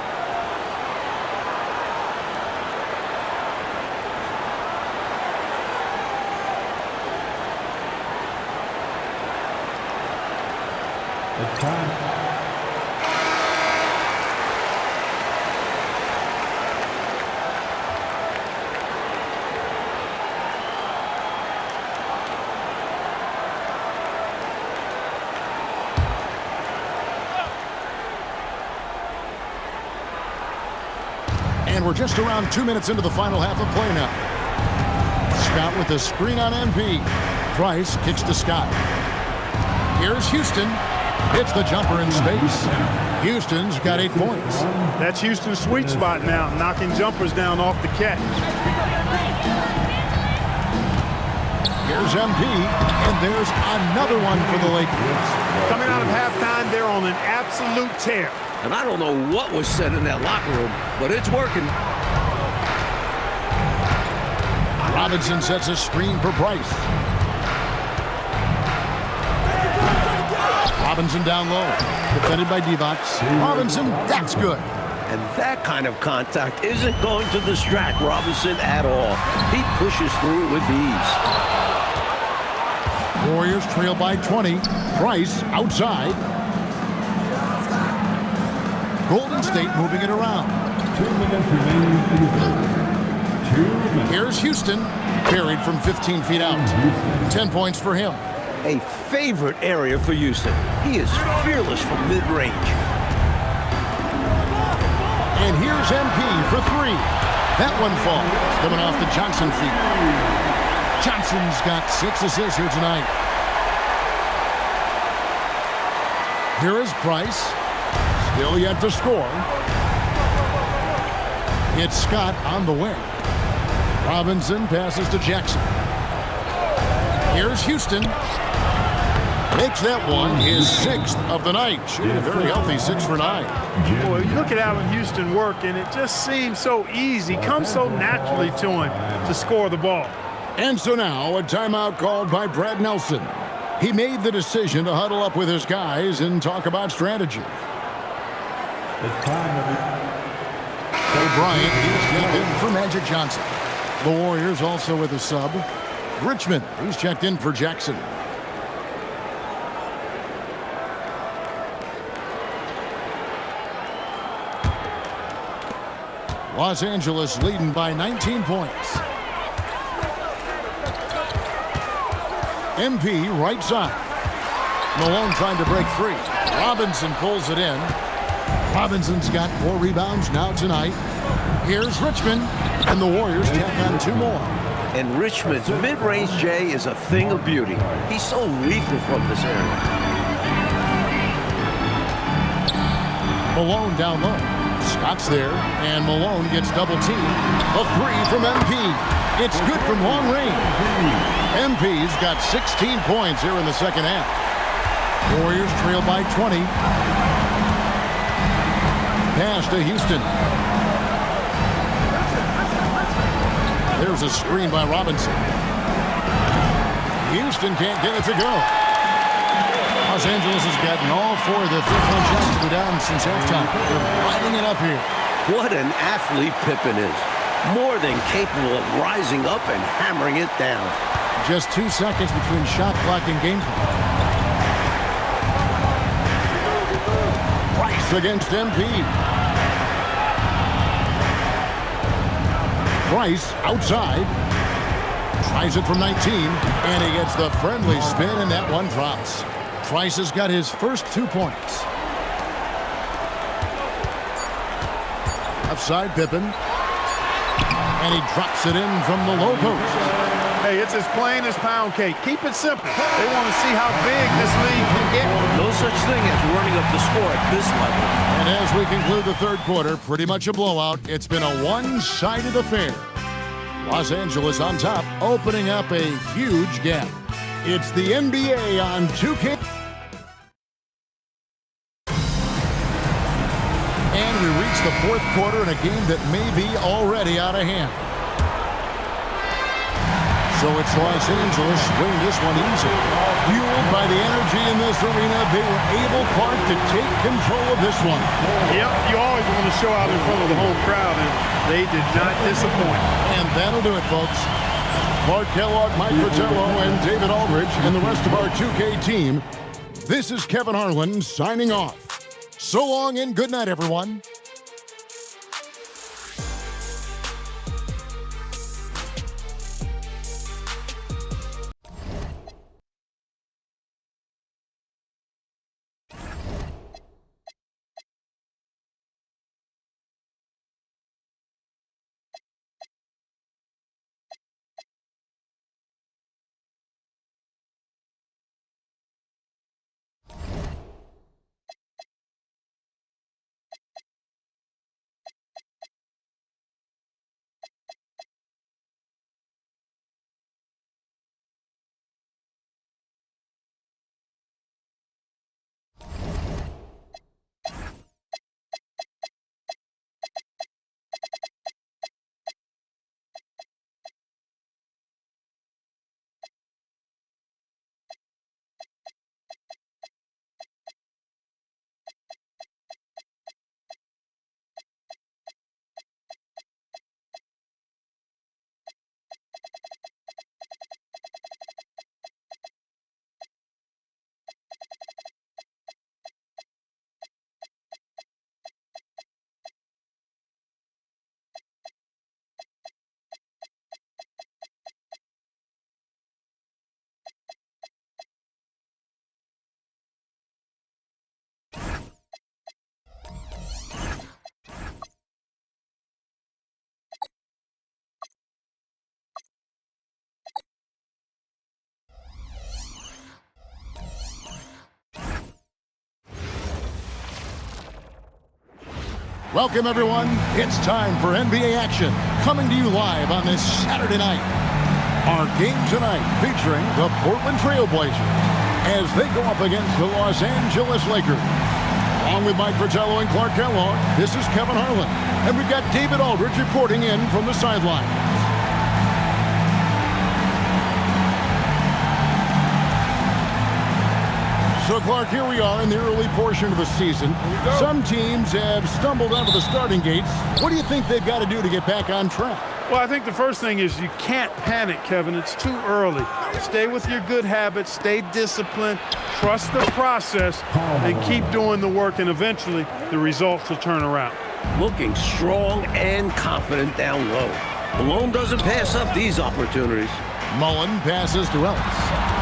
It's time. And we're just around 2 minutes into the final half of play now. Scott with a screen on MP. Price kicks to Scott. Here's Houston. Hits the jumper in space. Houston's got 8 points. That's Houston's sweet spot now, knocking jumpers down off the catch. Here's MP, and there's another one for the Lakers. Coming out of halftime, they're on an absolute tear. And I don't know what was said in that locker room, but it's working. Robinson sets a screen for Price. Robinson down low. Defended by Divac. Robinson, that's good. And that kind of contact isn't going to distract Robinson at all. He pushes through with ease. Warriors trail by 20. Price outside. Golden State moving it around. 2 minutes remaining in the third. 2 minutes. Here's Houston. Buried from 15 feet out. 10 points for him. A favorite area for Houston. He is fearless from mid-range. And here's MP for 3. That one falls. Coming off the Johnson feet. Johnson's got 6 assists here tonight. Here is Price. Still yet to score. It's Scott on the wing. Robinson passes to Jackson. Here's Houston. Makes that one his 6th of the night. Shooting a very healthy 6 for 9. Boy, you look at Allen Houston work, and it just seems so easy. Comes so naturally to him to score the ball. And so now a timeout called by Brad Nelson. He made the decision to huddle up with his guys and talk about strategy. It's time. Kobe Bryant is checked in for Magic Johnson. The Warriors also with a sub. Richmond, he's checked in for Jackson. Los Angeles leading by 19 points. MP right side. Malone trying to break free. Robinson pulls it in. Robinson's got 4 rebounds now tonight. Here's Richmond, and the Warriors tack on 2 more. And Richmond's mid-range J is a thing of beauty. He's so lethal from this area. Malone down low. Scott's there, and Malone gets double-teamed. A 3 from MP. It's good from long range. MP's got 16 points here in the second half. Warriors trail by 20. Pass to Houston. There's a screen by Robinson. Houston can't get it to go. Los Angeles has gotten all 4 of the 3-point shots to go down since halftime. They're lighting it up here. What an athlete Pippen is. More than capable of rising up and hammering it down. Just 2 seconds between shot clock and game clock. Price against MP. Price outside. Tries it from 19, and he gets the friendly spin, and that one drops. Price has got his first 2 points. Left side, Pippen. And he drops it in from the low post. Hey, it's as plain as pound cake. Keep it simple. They want to see how big this league can get. No such thing as running up the score at this level. And as we conclude the third quarter, pretty much a blowout. It's been a one-sided affair. Los Angeles on top, opening up a huge gap. It's the NBA on 2K. And we reach the fourth quarter in a game that may be already out of hand. So it's Los Angeles winning this one easy. Fueled by the energy in this arena, they were able, Clark, to take control of this one. Yep, you always want to show out in front of the home crowd, and they did not disappoint. And that'll do it, folks. Clark Kellogg, Mike Fratello, and David Aldridge, and the rest of our 2K team. This is Kevin Harlan signing off. So long and good night, everyone. Welcome, everyone. It's time for NBA action, coming to you live on this Saturday night. Our game tonight featuring the Portland Trailblazers as they go up against the Los Angeles Lakers. Along with Mike Fratello and Clark Kellogg, this is Kevin Harlan, and we've got David Aldridge reporting in from the sideline. So, Clark, here we are in the early portion of the season. Some teams have stumbled out of the starting gates. What do you think they've got to do to get back on track? Well, I think the first thing is you can't panic, Kevin. It's too early. Stay with your good habits, stay disciplined, trust the process, and keep doing the work, and eventually the results will turn around. Looking strong and confident down low. Malone doesn't pass up these opportunities. Mullen passes to Ellis.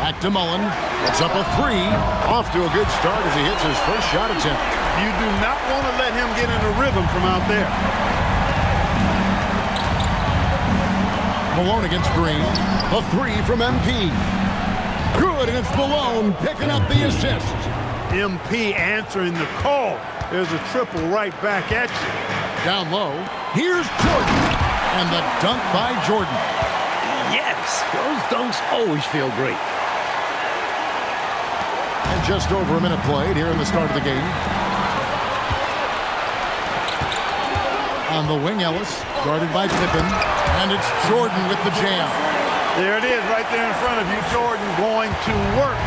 Back to Mullen. It's up a 3. Off to a good start as he hits his first shot attempt. You do not want to let him get in a rhythm from out there. Malone against Green. A 3 from MP. Good, and it's Malone picking up the assist. MP answering the call. There's a triple right back at you. Down low, here's Jordan. And the dunk by Jordan. Yes, those dunks always feel great. And just over a minute played here in the start of the game. On the wing, Ellis, guarded by Pippen. And it's Jordan with the jam. There it is, right there in front of you. Jordan going to work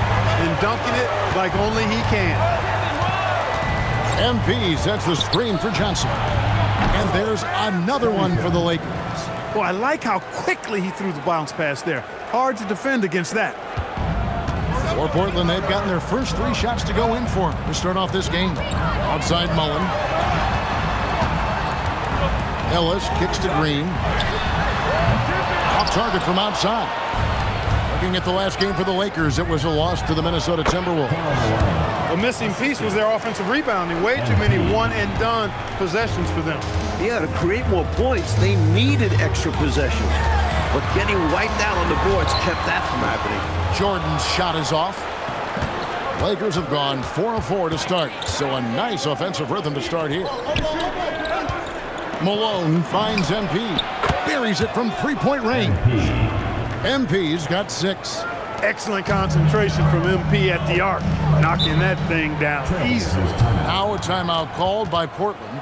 and dunking it like only he can. MP sets the screen for Johnson. And there's another one for the Lakers. Well, I like how quickly he threw the bounce pass there. Hard to defend against that. For Portland, they've gotten their first 3 shots to go in for to start off this game. Outside Mullen. Ellis kicks to Green. Off target from outside. Looking at the last game for the Lakers, it was a loss to the Minnesota Timberwolves. A missing piece was their offensive rebounding. Way too many one-and-done possessions for them. Yeah, to create more points, they needed extra possessions. But getting wiped out on the boards kept that from happening. Jordan's shot is off. Lakers have gone 4 of 4 to start, so a nice offensive rhythm to start here. Malone finds MP. Buries it from 3-point range. MP's got 6. Excellent concentration from MP at the arc. Knocking that thing down easily. Now a timeout called by Portland.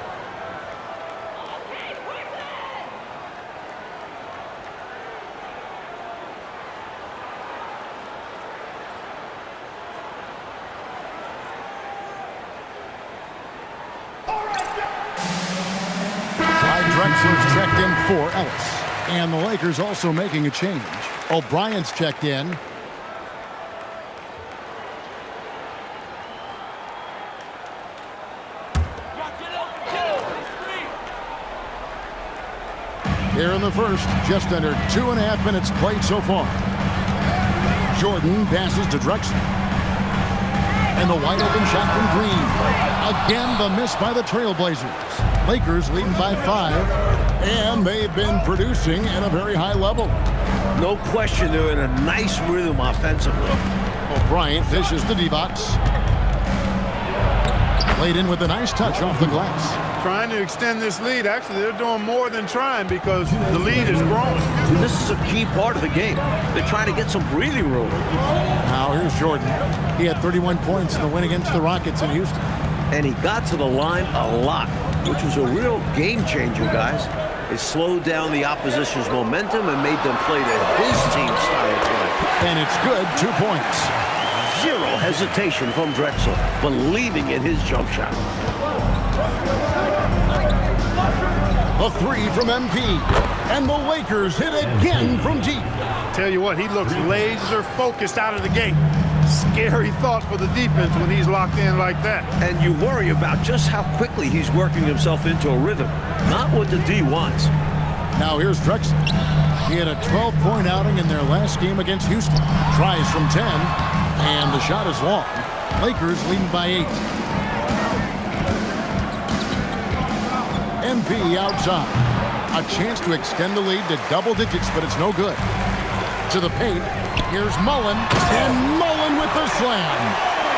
Drexler's checked in for Ellis. And the Lakers also making a change. O'Brien's checked in. Here in the first, just under 2.5 minutes played so far. Jordan passes to Drexler. And the wide open shot from Green. Again, the miss by the Trailblazers. Lakers leading by 5, and they've been producing at a very high level. No question, they're in a nice rhythm offensively. O'Brien dishes to Divac. Played in with a nice touch off the glass. Trying to extend this lead. Actually, they're doing more than trying because the lead is growing. This is a key part of the game. They're trying to get some breathing room. Now here's Jordan. He had 31 points in the win against the Rockets in Houston. And he got to the line a lot, which was a real game changer, guys. It slowed down the opposition's momentum and made them play to his team's style of play. And it's good, 2 points. Zero hesitation from Drexler, believing in his jump shot. A 3 from MP. And the Lakers hit again from deep. Tell you what, he looks laser focused out of the gate. Scary thought for the defense when he's locked in like that. And you worry about just how quickly he's working himself into a rhythm. Not what the D wants. Now here's Drexler. He had a 12-point outing in their last game against Houston. Tries from 10, and the shot is long. Lakers leading by 8. MP outside. A chance to extend the lead to double digits, but it's no good. To the paint. Here's Mullen, and Mullen with the slam.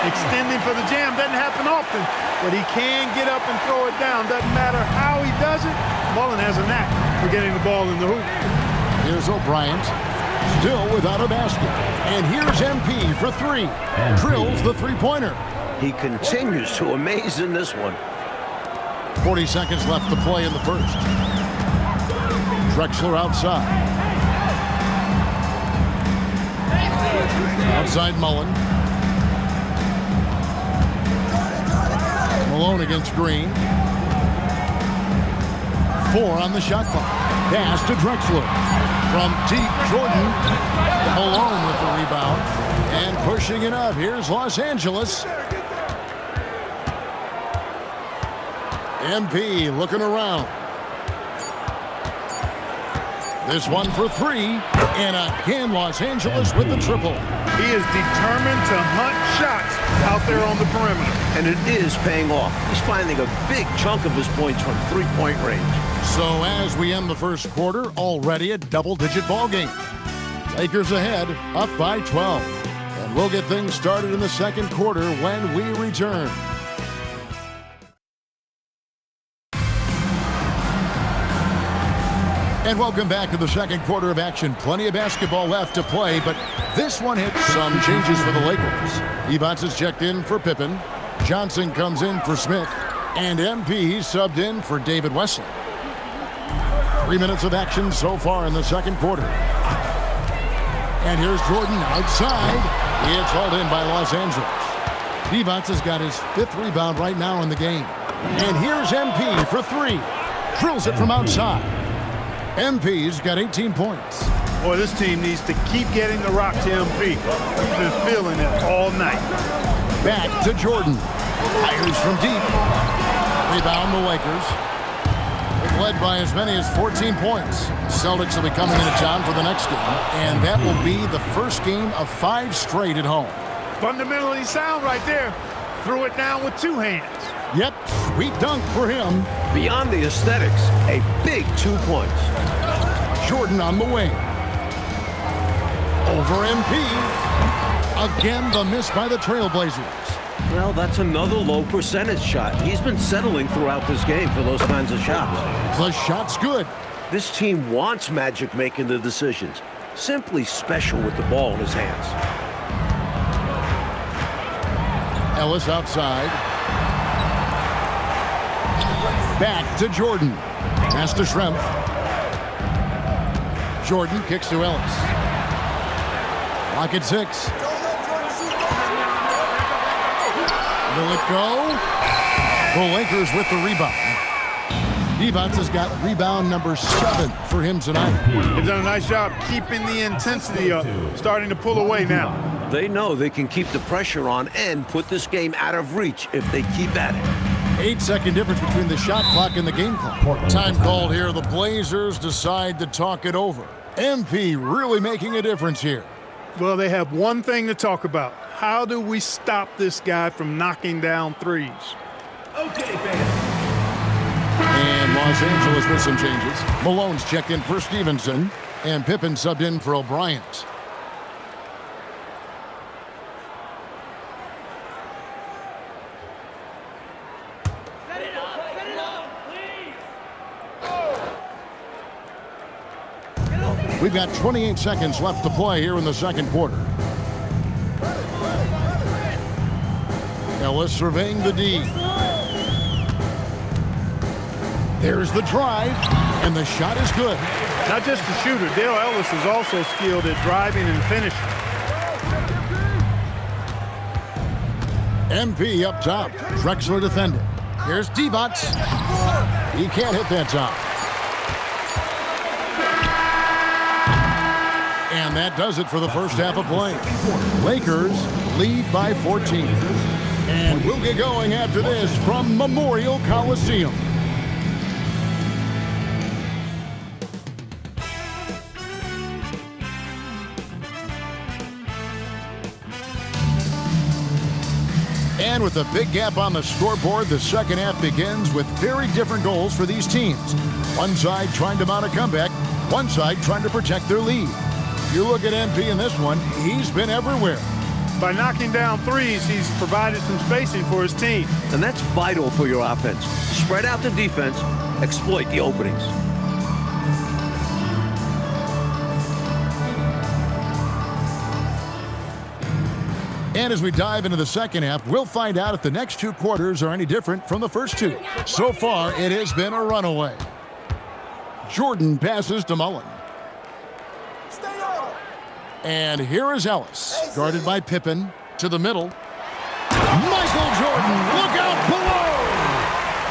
Extending for the jam doesn't happen often, but he can get up and throw it down. Doesn't matter how he does it. Mullen has a knack for getting the ball in the hoop. Here's O'Brien, still without a basket. And here's MP for 3. Drills the 3-pointer. He continues to amaze in this one. 40 seconds left to play in the first. Drexler outside. Outside Mullen. Malone against Green. 4 on the shot clock. Pass to Drexler. From deep, Jordan. Malone with the rebound. And pushing it up. Here's Los Angeles. MP looking around. This one for three, and again Los Angeles with the triple. He is determined to hunt shots out there on the perimeter. And it is paying off. He's finding a big chunk of his points from three-point range. So as we end the first quarter, already a double-digit ball game. Lakers ahead, up by 12. And we'll get things started in the second quarter when we return. And welcome back to the second quarter of action. Plenty of basketball left to play, but this one hits some changes for the Lakers. Evans is checked in for Pippen. Johnson comes in for Smith. And MP subbed in for David Wesley. 3 minutes of action so far in the second quarter. And here's Jordan outside. It's hauled in by Los Angeles. Evans has got his 5th rebound right now in the game. And here's MP for three. Drills it from outside. MP's got 18 points. Boy, this team needs to keep getting the rock to MP. He's been feeling it all night. Back to Jordan. Fires from deep. Rebound the Lakers. They've led by as many as 14 points. The Celtics will be coming into town for the next game, and that will be the first game of 5 straight at home. Fundamentally sound right there. Threw it down with 2 hands. Yep, sweet dunk for him. Beyond the aesthetics, a big 2 points. Jordan on the wing. Over MP. Again, the miss by the Trailblazers. Well, that's another low percentage shot. He's been settling throughout this game for those kinds of shots. The shot's good. This team wants Magic making the decisions. Simply special with the ball in his hands. Ellis outside. Back to Jordan. Pass to Schrempf. Jordan kicks to Ellis. Lock at 6. Will it go? The Lakers with the rebound. Evans has got rebound number 7 for him tonight. They've done a nice job keeping the intensity up, starting to pull away now. They know they can keep the pressure on and put this game out of reach if they keep at it. 8-second difference between the shot clock and the game clock. Time called here. The Blazers decide to talk it over. MP really making a difference here. Well, they have one thing to talk about. How do we stop this guy from knocking down threes? Okay, fans. And Los Angeles with some changes. Malone's checked in for Stevenson, and Pippen subbed in for O'Brien. We've got 28 seconds left to play here in the second quarter. Ellis surveying the D. There's the drive, and the shot is good. Not just a shooter, Dale Ellis is also skilled at driving and finishing. MP up top. Drexler defending. Here's Divac. He can't hit that top. And that does it for the first half of play. Lakers lead by 14. And we'll get going after this from Memorial Coliseum. And with a big gap on the scoreboard, the second half begins with very different goals for these teams. One side trying to mount a comeback, one side trying to protect their lead. You look at MP in this one, he's been everywhere. By knocking down threes, he's provided some spacing for his team. And that's vital for your offense. Spread out the defense, exploit the openings. And as we dive into the second half, we'll find out if the next 2 quarters are any different from the first 2. So far, it has been a runaway. Jordan passes to Mullen. And here is Ellis, guarded by Pippen, to the middle. Michael Jordan, look out below!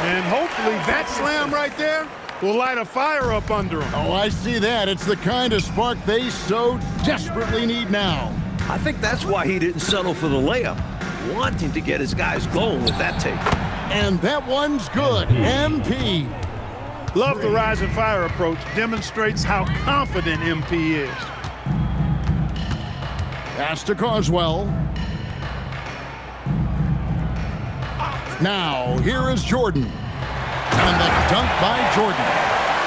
And hopefully that slam right there will light a fire up under him. Oh, I see that. It's the kind of spark they so desperately need now. I think that's why he didn't settle for the layup, wanting to get his guys going with that take. And that one's good. MP. Love the rise and fire approach. Demonstrates how confident MP is. Pass to Carswell. Now, here is Jordan. And the dunk by Jordan.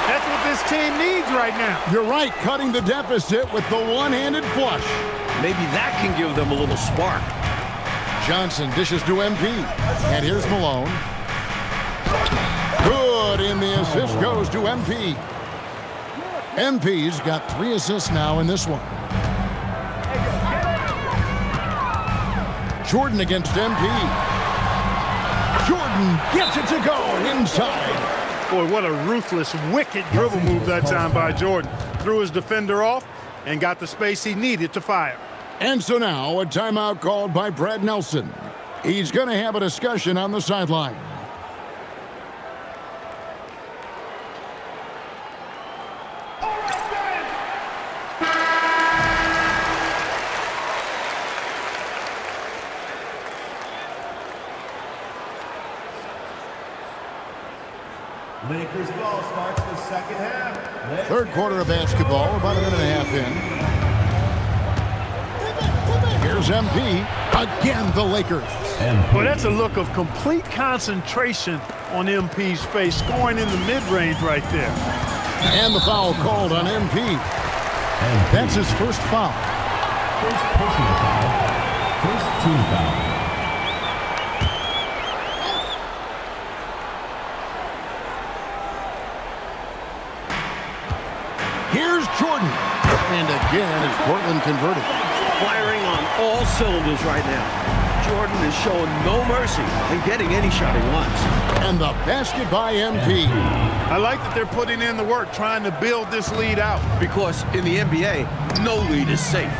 That's what this team needs right now. You're right, cutting the deficit with the one-handed flush. Maybe that can give them a little spark. Johnson dishes to MP. And here's Malone. Good, and the assist goes to MP. MP's got 3 assists now in this one. Jordan against MP. Jordan gets it to go inside. Boy, what a ruthless, wicked dribble move that time by Jordan. Threw his defender off and got the space he needed to fire. And so now a timeout called by Brad Nelson. He's going to have a discussion on the sideline. Lakers ball starts the second half. Third quarter of basketball, about a minute and a half in. Here's MP. Again, the Lakers. Well, that's a look of complete concentration on MP's face, scoring in the mid-range right there. And the foul called on MP. That's his first foul. First personal foul. First team foul. Here's Jordan. And again, it's Portland converted. Firing on all cylinders right now. Jordan is showing no mercy in getting any shot he wants. And the basket by MP. I like that they're putting in the work, trying to build this lead out. Because in the NBA, no lead is safe.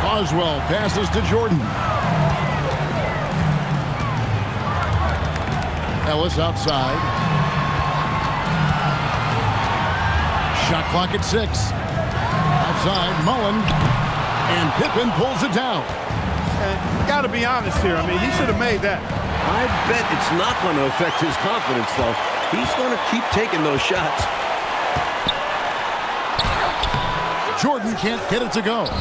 Carswell passes to Jordan. Ellis outside. Shot clock at 6. Outside, Mullen. And Pippen pulls it down. And got to be honest here. I mean, he should have made that. I bet it's not going to affect his confidence, though. He's going to keep taking those shots. Jordan can't get it to go.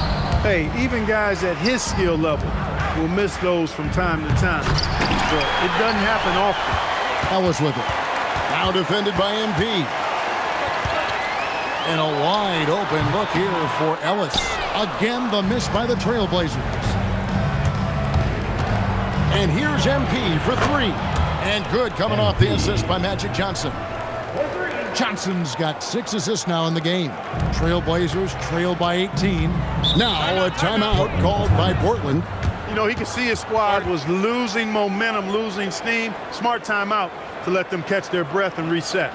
Hey, even guys at his skill level will miss those from time to time. But it doesn't happen often. Ellis with it. Now defended by MP. And a wide open look here for Ellis. Again, the miss by the Trailblazers. And here's MP for 3. And good, coming off the assist by Magic Johnson. Johnson's got 6 assists now in the game. Trailblazers trail by 18. Now a timeout called by Portland. You know, he could see his squad was losing momentum, losing steam. Smart timeout to let them catch their breath and reset.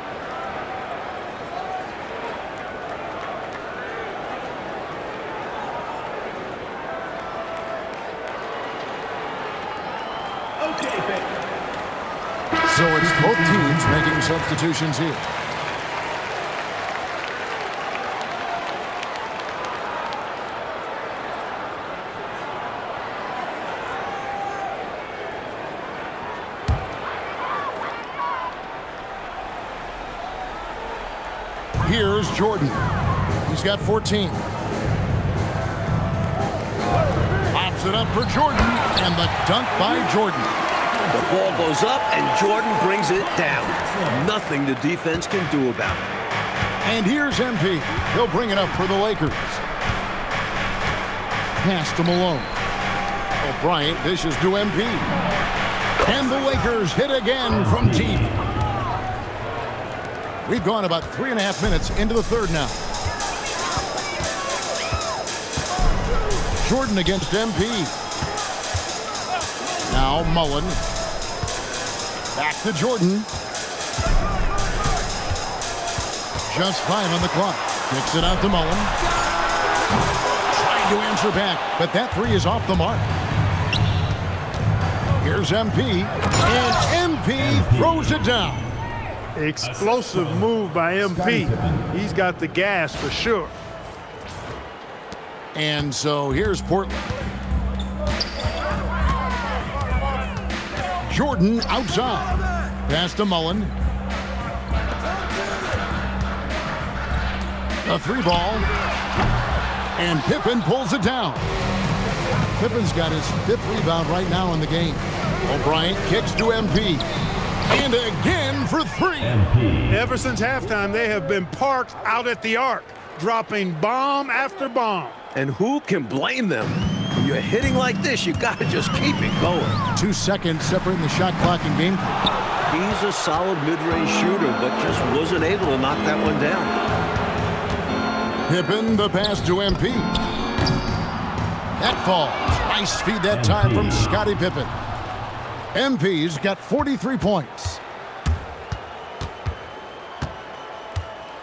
So it's both teams making substitutions here. Here's Jordan. He's got 14. Pops it up for Jordan, and the dunk by Jordan. The ball goes up, and Jordan brings it down. Nothing the defense can do about it. And here's MP. He'll bring it up for the Lakers. Pass to Malone. Bryant dishes to MP. And the Lakers hit again from deep. We've gone about 3.5 minutes into the third now. Jordan against MP. Now Mullen. Back to Jordan. Just 5 on the clock. Kicks it out to Mullen. Trying to answer back, but that 3 is off the mark. Here's MP. And MP throws it down. Explosive move by MP. He's got the gas for sure. And so here's Portland. Jordan outside. Pass to Mullen. A 3-ball. And Pippen pulls it down. Pippen's got his 5th rebound right now in the game. O'Bryant kicks to MP. And again for 3. MP. Ever since halftime, they have been parked out at the arc, dropping bomb after bomb. And who can blame them? When you're hitting like this, you got to just keep it going. 2 seconds separating the shot clock and game clock. He's a solid mid-range shooter, but just wasn't able to knock that one down. Pippen, the pass to MP. That falls. Nice feed that time from Scottie Pippen. MP's got 43 points.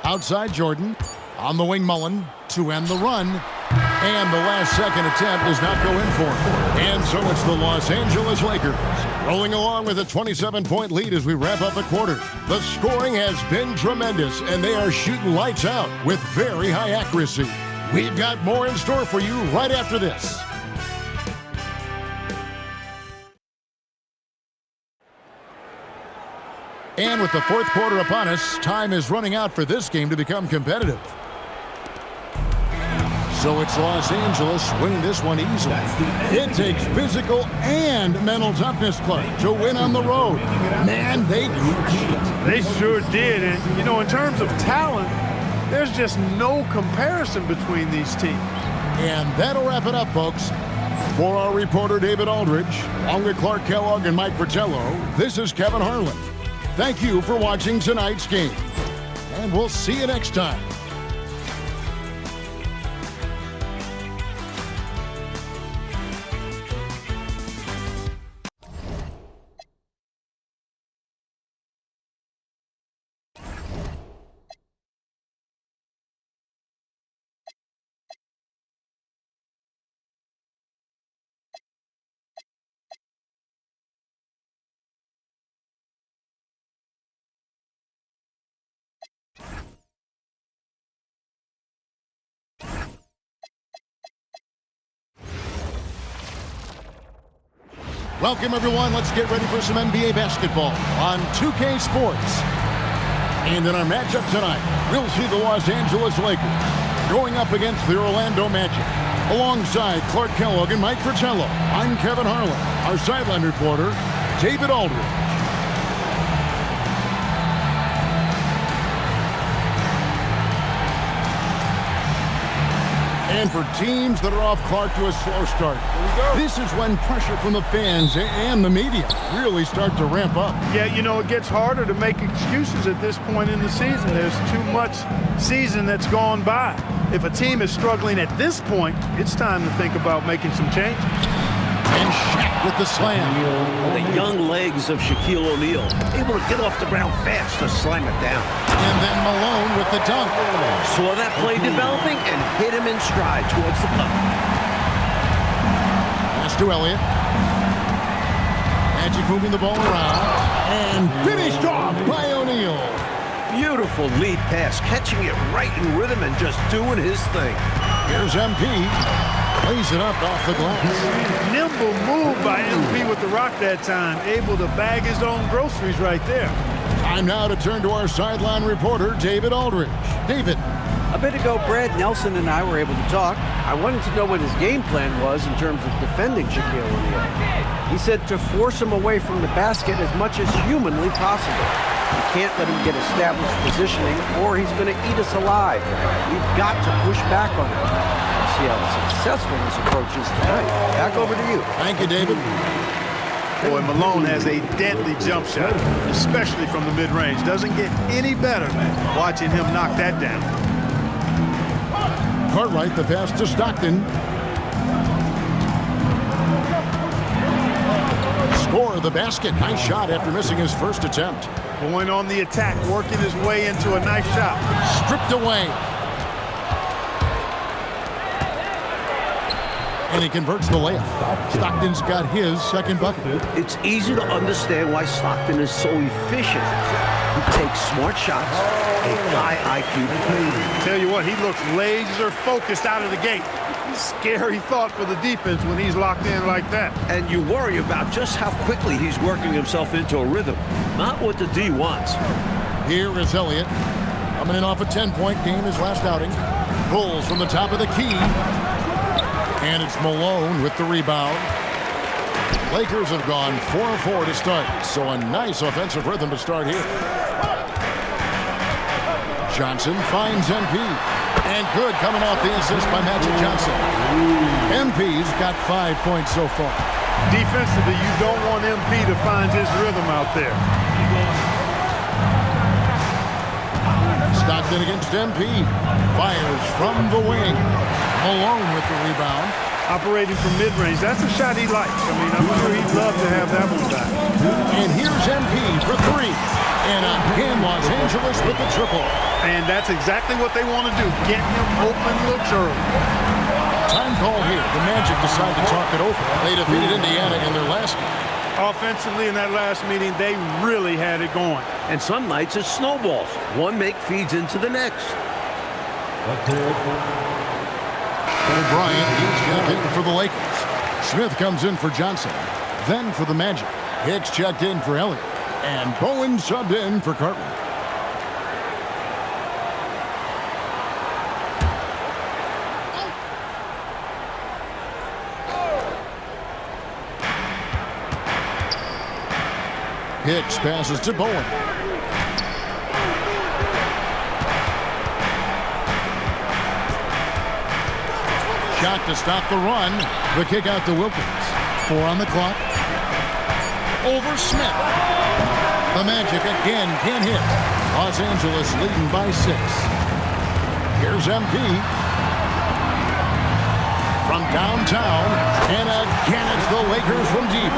Outside Jordan. On the wing, Mullen to end the run. And the last second attempt does not go in for him. And so it's the Los Angeles Lakers rolling along with a 27-point lead as we wrap up the quarter. The scoring has been tremendous, and they are shooting lights out with very high accuracy. We've got more in store for you right after this. And with the 4th quarter upon us, time is running out for this game to become competitive. So it's Los Angeles winning this one easily. It takes physical and mental toughness, Clark, to win on the road. Man, they crushed it. They sure did. And, you know, in terms of talent, there's just no comparison between these teams. And that'll wrap it up, folks. For our reporter, David Aldridge, along with Clark Kellogg and Mike Fratello, this is Kevin Harlan. Thank you for watching tonight's game. And we'll see you next time. Welcome, everyone. Let's get ready for some NBA basketball on 2K Sports. And in our matchup tonight, we'll see the Los Angeles Lakers going up against the Orlando Magic. Alongside Clark Kellogg and Mike Fratello, I'm Kevin Harlan. Our sideline reporter, David Aldridge. And for teams that are off Clark to a slow start, this is when pressure from the fans and the media really start to ramp up. Yeah, you know, it gets harder to make excuses at this point in the season. There's too much season that's gone by. If a team is struggling at this point, it's time to think about making some changes. And Shaq with the slam. The young legs of Shaquille O'Neal, able to get off the ground fast to slam it down. And then Malone with the dunk. Saw that play developing and hit him in stride towards the cup. Pass to Elliott. Magic moving the ball around. And finished off by O'Neal. Beautiful lead pass, catching it right in rhythm and just doing his thing. Here's MP. Plays it up off the glass. Nimble move by MP with the rock that time. Able to bag his own groceries right there. Time now to turn to our sideline reporter, David Aldridge. David. A bit ago, Brad Nelson and I were able to talk. I wanted to know what his game plan was in terms of defending Shaquille O'Neal. He said to force him away from the basket as much as humanly possible. You can't let him get established positioning or he's going to eat us alive. We've got to push back on him. See how successful this approach is tonight. Back over to you. Thank you, David. Boy, Malone has a deadly jump shot, especially from the mid-range. Doesn't get any better watching him knock that down. Cartwright, the pass to Stockton. Score of the basket. Nice shot after missing his first attempt. Going on the attack, working his way into a nice shot. Stripped away. And he converts the layup. Stockton's got his second bucket. It's easy to understand why Stockton is so efficient. He takes smart shots, a high IQ play. Tell you what, he looks laser focused out of the gate. Scary thought for the defense when he's locked in like that. And you worry about just how quickly he's working himself into a rhythm, not what the D wants. Here is Elliott. Coming in off a 10-point game his last outing. Bulls from the top of the key. And it's Malone with the rebound. Lakers have gone 4-4 to start, so a nice offensive rhythm to start here. Johnson finds MP. And good coming off the assist by Magic Johnson. MP's got 5 points so far. Defensively, you don't want MP to find his rhythm out there. Stockton against MP. Fires from the wing. Malone with the rebound. Operating from mid-range, that's a shot he likes. I mean, I'm sure he'd love to have that one back. And here's MP for 3. And again, Los Angeles with the triple. And that's exactly what they want to do. Get him open looks early. Time call here. The Magic decide to talk it over. They defeated Indiana in their last game. Offensively in that last meeting, they really had it going. And some nights it snowballs. One make feeds into the next. O'Brien is checked in for the Lakers. Smith comes in for Johnson. Then for the Magic. Hicks checked in for Elliott. And Bowen subbed in for Cartwright. Hicks passes to Bowen. Shot to stop the run. The kick out to Wilkins. 4 on the clock. Over Smith. The Magic again can't hit. Los Angeles leading by 6. Here's MP. From downtown. And again it's the Lakers from deep.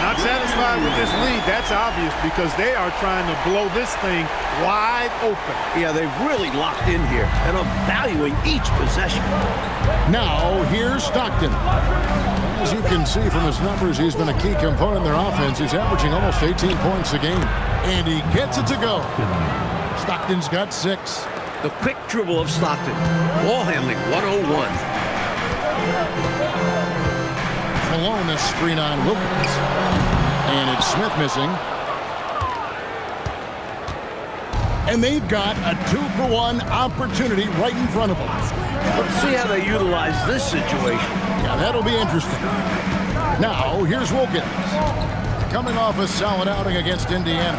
Not satisfied with this lead. That's obvious because they are trying to blow this thing wide open. Yeah, they've really locked in here and are valuing each possession. Now, here's Stockton. As you can see from his numbers, he's been a key component in their offense. He's averaging almost 18 points a game. And he gets it to go. Stockton's got 6. The quick dribble of Stockton. Ball handling 101. Malone a screen on Wilkins. And it's Smith missing. And they've got a 2-for-1 opportunity right in front of them. Let's see how they utilize this situation. Yeah, that'll be interesting. Now, here's Wilkins. Coming off a solid outing against Indiana.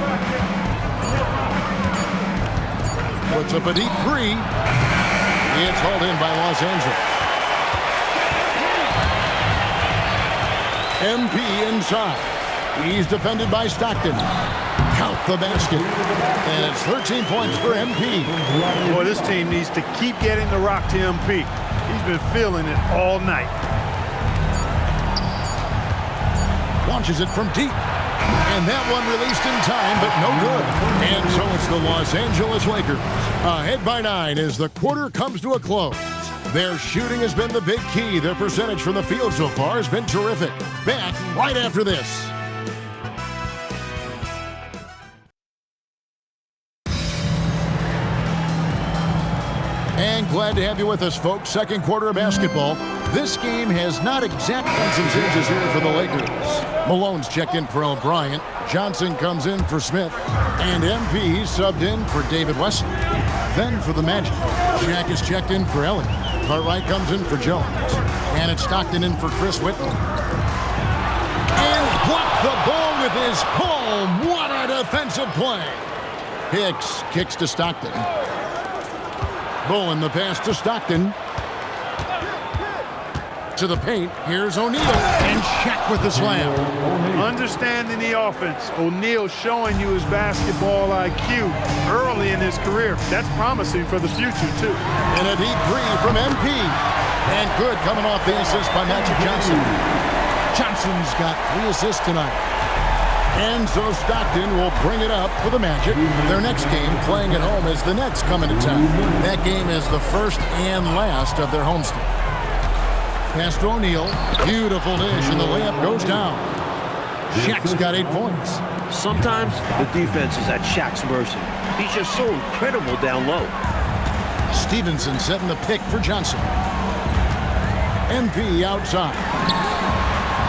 Puts up a deep 3. It's hauled in by Los Angeles. MP inside. He's defended by Stockton. Count the basket. And it's 13 points for MP. Boy, this team needs to keep getting the rock to MP. He's been feeling it all night. Launches it from deep. And that one released in time, but no good. And so it's the Los Angeles Lakers. Ahead by 9 as the quarter comes to a close. Their shooting has been the big key. Their percentage from the field so far has been terrific. Back right after this. And glad to have you with us, folks. Second quarter of basketball. This game has not exactly some changes here for the Lakers. Malone's checked in for O'Brien. Johnson comes in for Smith. And MP subbed in for David Wesley. Then for the Magic, Shaq is checked in for Elliott. Cartwright comes in for Jones. And it's Stockton in for Chris Whitman. And blocked the ball with his palm. What a defensive play. Hicks kicks to Stockton. Bowen the pass to Stockton. To the paint. Here's O'Neal. And Shaq with the slam. Understanding the offense. O'Neal showing you his basketball IQ early in his career. That's promising for the future, too. And a deep 3 from MP. And good coming off the assist by Magic Johnson. Johnson's got 3 assists tonight. And so Stockton will bring it up for the Magic. Their next game playing at home as the Nets come into town. That game is the first and last of their homestand. Pass to O'Neal. Beautiful dish, and the layup goes down. Shaq's got 8 points. Sometimes the defense is at Shaq's mercy. He's just so incredible down low. Stevenson setting the pick for Johnson. MP outside.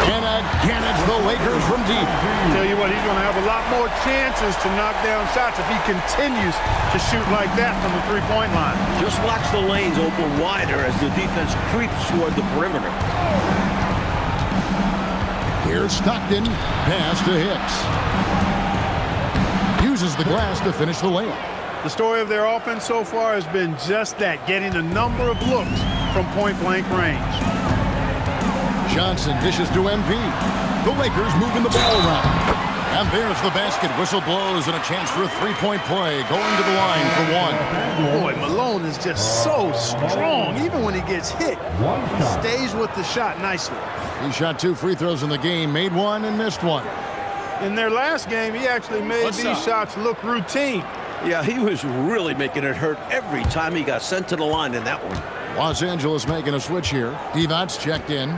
And again, it's the Lakers from deep. Tell you what, he's going to have a lot more chances to knock down shots if he continues to shoot like that from the three-point line. Just watch the lanes open wider as the defense creeps toward the perimeter. Here's Stockton. Pass to Hicks. Uses the glass to finish the layup. The story of their offense so far has been just that, getting a number of looks from point-blank range. Johnson dishes to MP. The Lakers moving the ball around. And there's the basket. Whistle blows and a chance for a three-point play. Going to the line for one. Boy, Malone is just so strong. Even when he gets hit, he stays with the shot nicely. He shot 2 free throws in the game, made one and missed one. In their last game, he actually made these shots look routine. Yeah, he was really making it hurt every time he got sent to the line in that one. Los Angeles making a switch here. Divac checked in.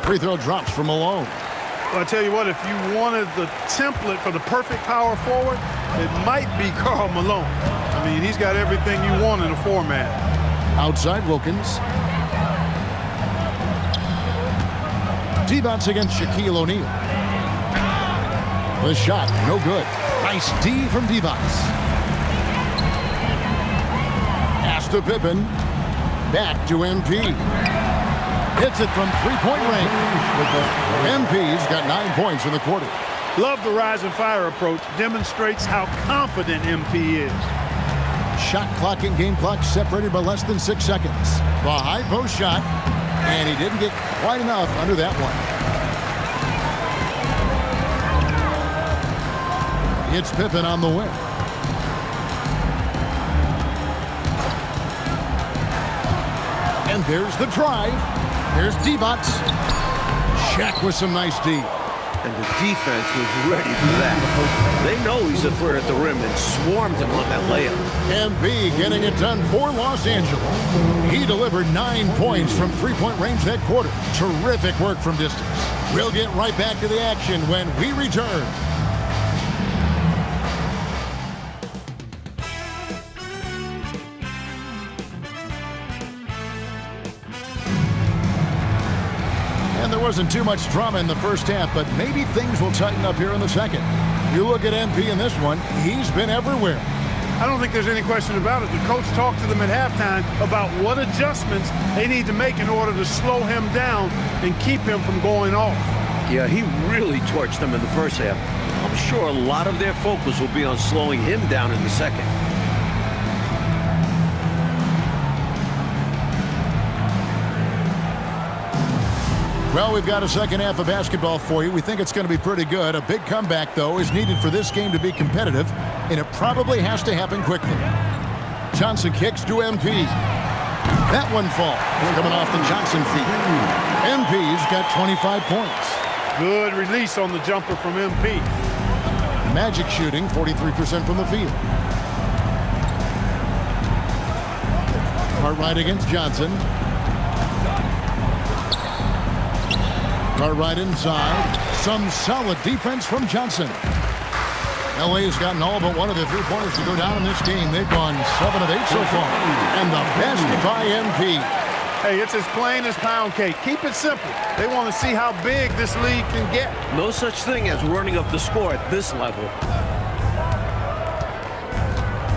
Free throw drops for Malone. Well, I tell you what, if you wanted the template for the perfect power forward, it might be Karl Malone. I mean, he's got everything you want in a format. Outside Wilkins. Divac against Shaquille O'Neal. The shot, no good. Nice D from Divac. Pass to Pippen. Back to MP. Hits it from three-point range. MP's got 9 points in the quarter. Love the rise and fire approach. Demonstrates how confident MP is. Shot clock and game clock separated by less than 6 seconds. The high post shot, and he didn't get quite enough under that one. It's Pippen on the wing. And there's the drive. Here's Divac. Shaq with some nice D. And the defense was ready for that. They know he's a threat at the rim and swarmed him on that layup. MP getting it done for Los Angeles. He delivered 9 points from three-point range that quarter. Terrific work from distance. We'll get right back to the action when we return. And there wasn't too much drama in the first half, but maybe things will tighten up here in the second. You look at MP in this one, he's been everywhere. I don't think there's any question about it. The coach talked to them at halftime about what adjustments they need to make in order to slow him down and keep him from going off. Yeah, he really torched them in the first half. I'm sure a lot of their focus will be on slowing him down in the second. Well, we've got a second half of basketball for you. We think it's going to be pretty good. A big comeback, though, is needed for this game to be competitive, and it probably has to happen quickly. Johnson kicks to MP. That one falls, coming off the Johnson feet. MP's got 25 points. Good release on the jumper from MP. Magic shooting 43% from the field. Cartwright against Johnson. Cartwright inside. Some solid defense from Johnson. LA's gotten all but one of their three-pointers to go down in this game. They've gone 7 of 8 so far. And the basket by MP. Hey, it's as plain as pound cake. Keep it simple. They want to see how big this league can get. No such thing as running up the score at this level.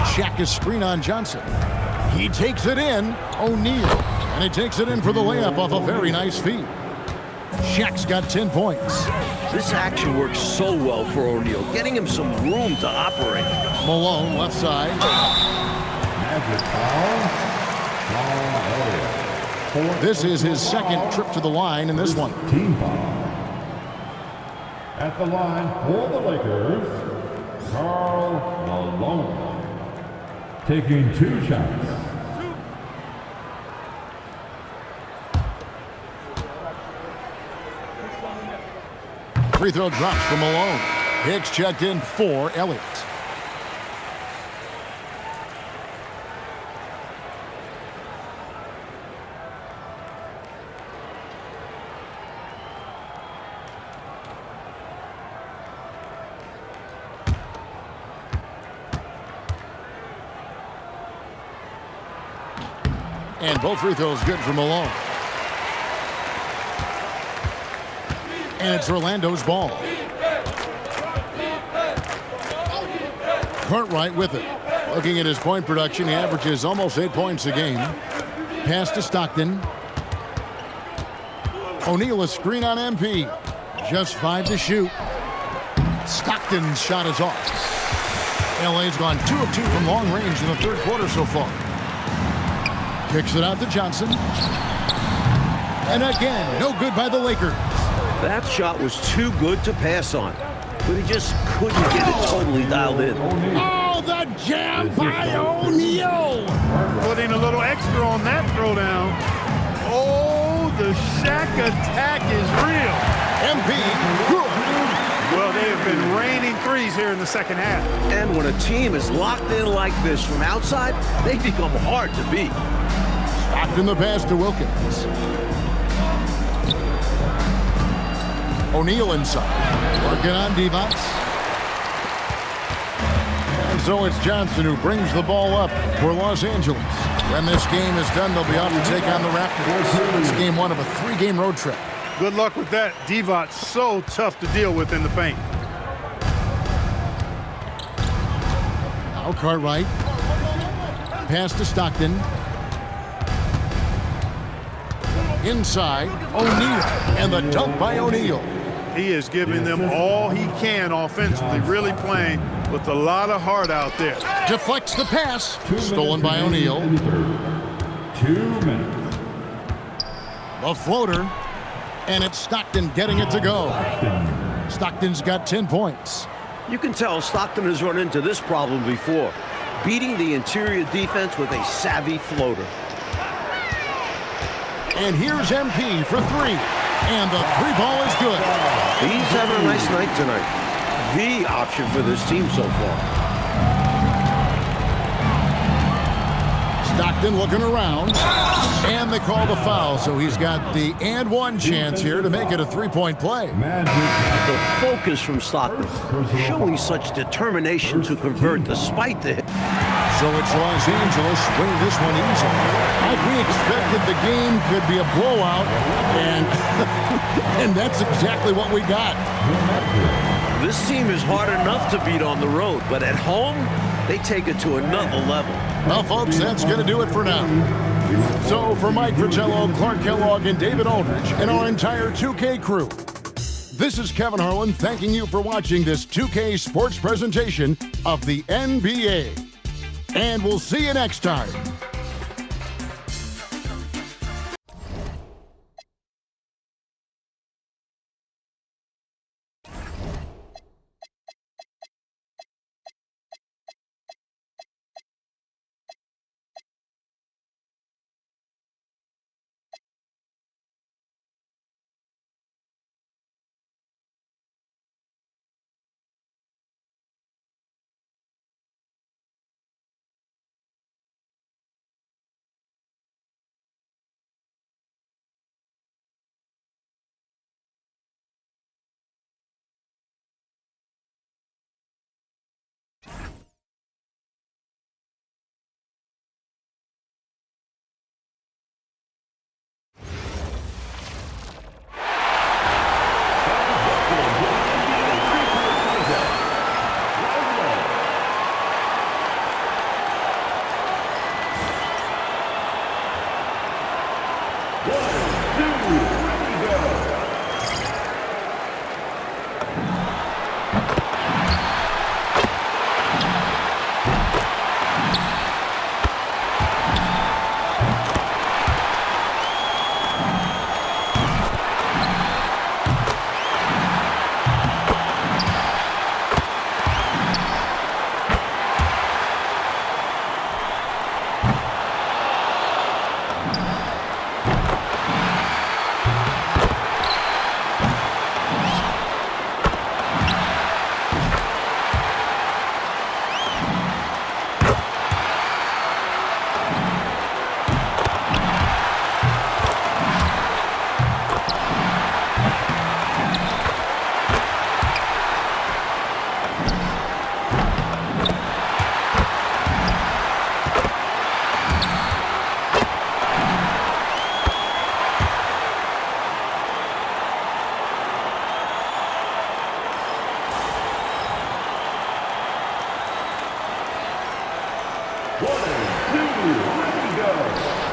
Shaq is screen on Johnson. He takes it in. O'Neal. And he takes it in for the layup off a very nice feed. Shaq's got 10 points. This action works so well for O'Neal, getting him some room to operate. Malone, left side. This is his second trip to the line in this one. Team foul. At the line for the Lakers, Karl Malone. Taking 2 shots. Free throw drops for Malone. Hicks checked in for Elliott. And both free throws good for Malone. And it's Orlando's ball. Cartwright with it. Looking at his point production, he averages almost 8 points a game. Pass to Stockton. O'Neal a screen on MP. Just 5 to shoot. Stockton's shot is off. LA's gone 2 of 2 from long range in the third quarter so far. Kicks it out to Johnson. And again, no good by the Lakers. That shot was too good to pass on, but he just couldn't get it totally dialed in. Oh, the jam by O'Neal! Putting a little extra on that throwdown. Oh, the Shaq attack is real. MP, good. Well, they have been raining threes here in the second half. And when a team is locked in like this from outside, they become hard to beat. Stockton the pass to Wilkins. O'Neal inside. Working on Divac. And so it's Johnson who brings the ball up for Los Angeles. When this game is done, they'll be off to take on the Raptors. It's game 1 of a 3-game road trip. Good luck with that. Divac so tough to deal with in the paint. Now Cartwright. Pass to Stockton. Inside, O'Neal. And the dunk by O'Neal. He is giving them all he can offensively, really playing with a lot of heart out there. Deflects the pass. Stolen by O'Neal. 2 minutes. The floater. And it's Stockton getting it to go. Stockton's got 10 points. You can tell Stockton has run into this problem before, beating the interior defense with a savvy floater. And here's MP for 3. And the 3 ball is good. He's having a nice night tonight. The option for this team so far. Stockton looking around. And they call the foul, so he's got the and 1 chance here to make it a 3-point play. The focus from Stockton, showing such determination to convert despite the hit. So it's Los Angeles winning this one easily. Like we expected, the game could be a blowout, and and that's exactly what we got. This team is hard enough to beat on the road, but at home, they take it to another level. Well, folks, that's going to do it for now. So for Mike Fratello, Clark Kellogg, and David Aldridge, and our entire 2K crew, this is Kevin Harlan thanking you for watching this 2K sports presentation of the NBA. And we'll see you next time. ready to go.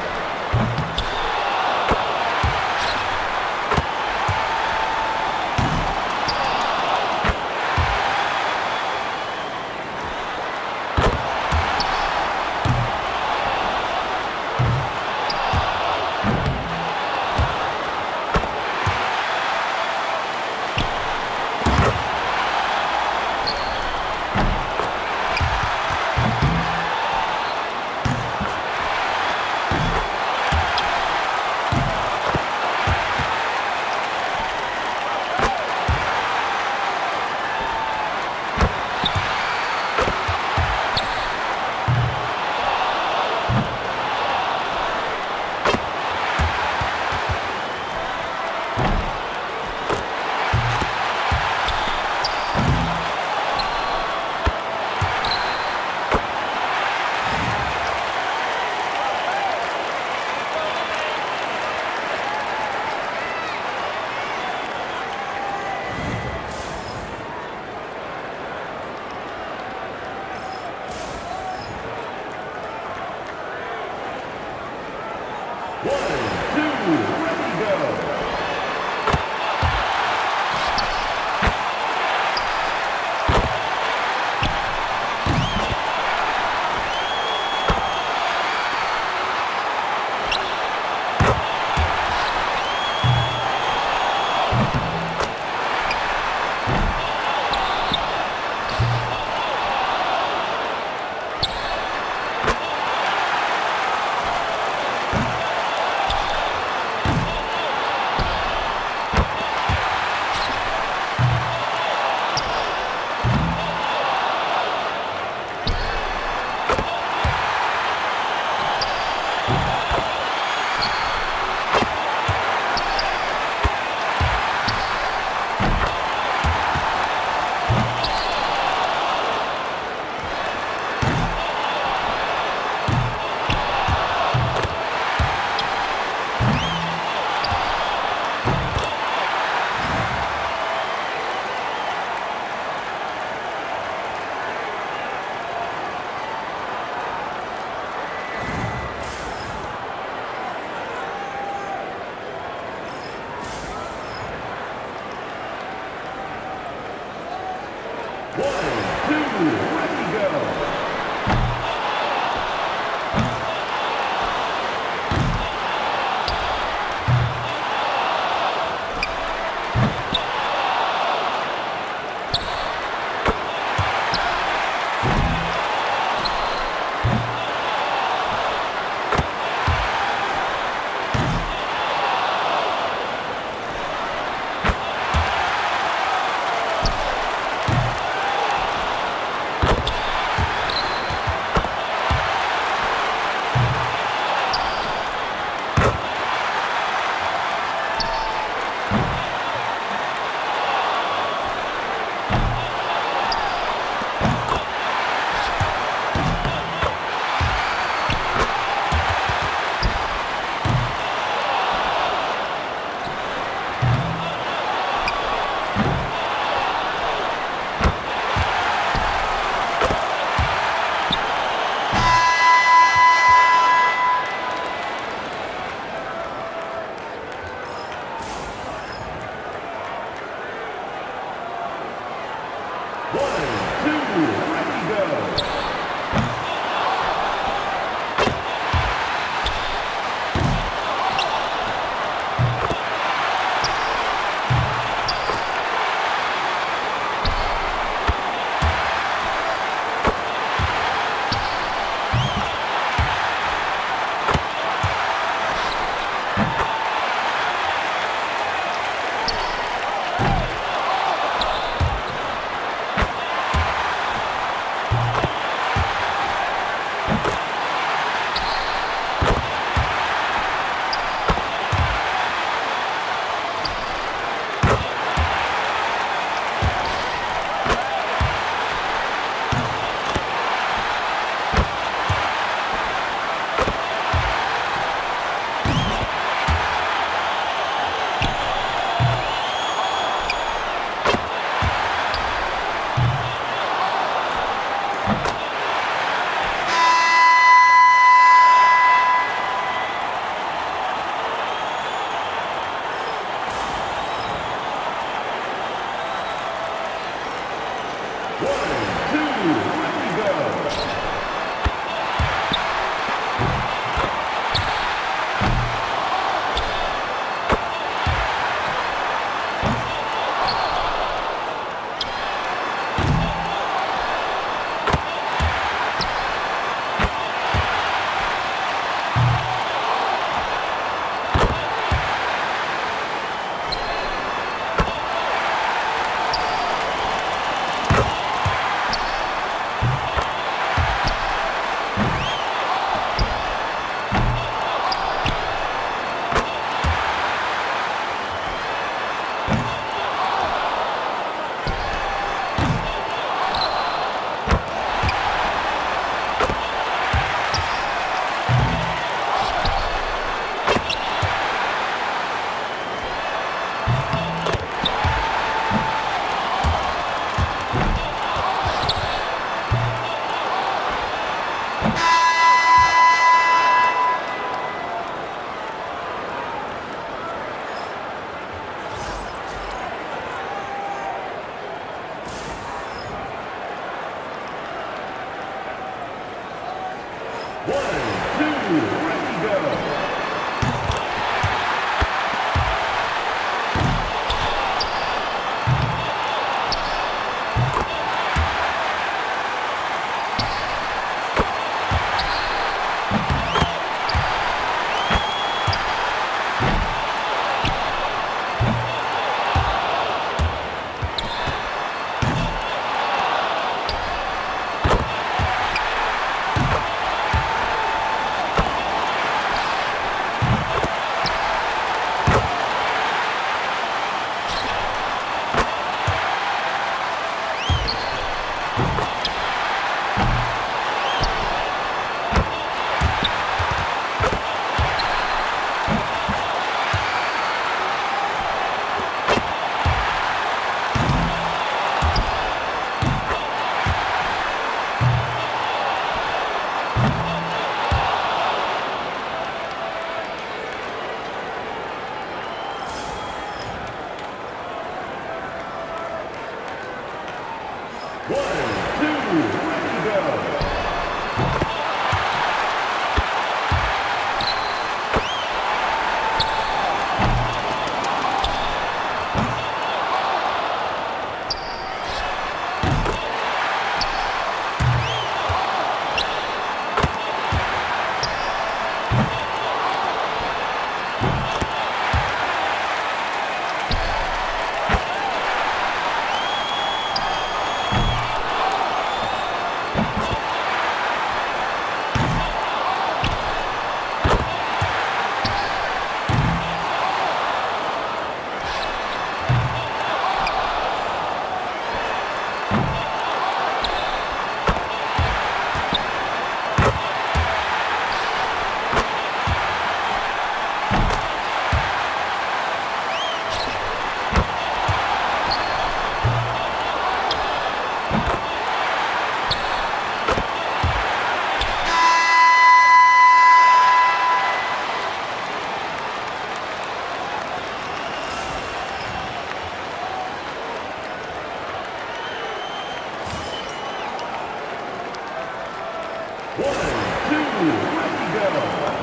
ready, go.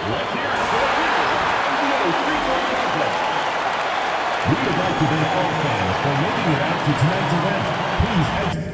Let's hear it for the winner of the NBA three-point contest. We would like to thank all fans for making it out to tonight's event. Please exit.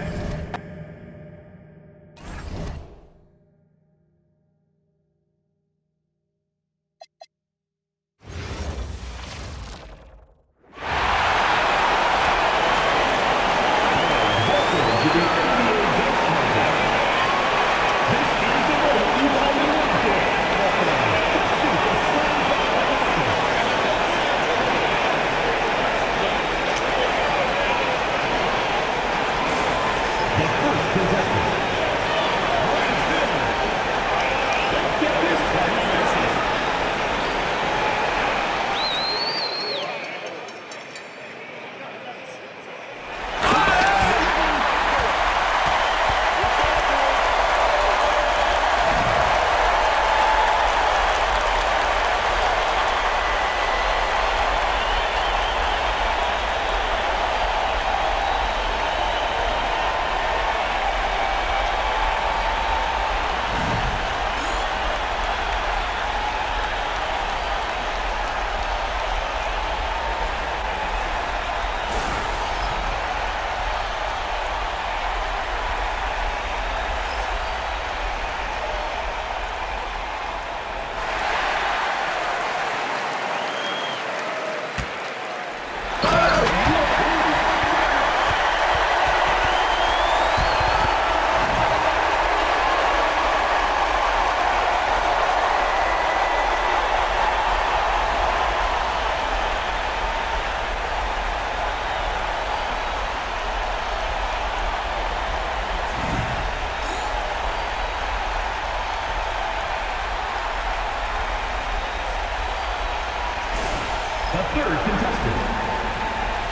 The third contestant,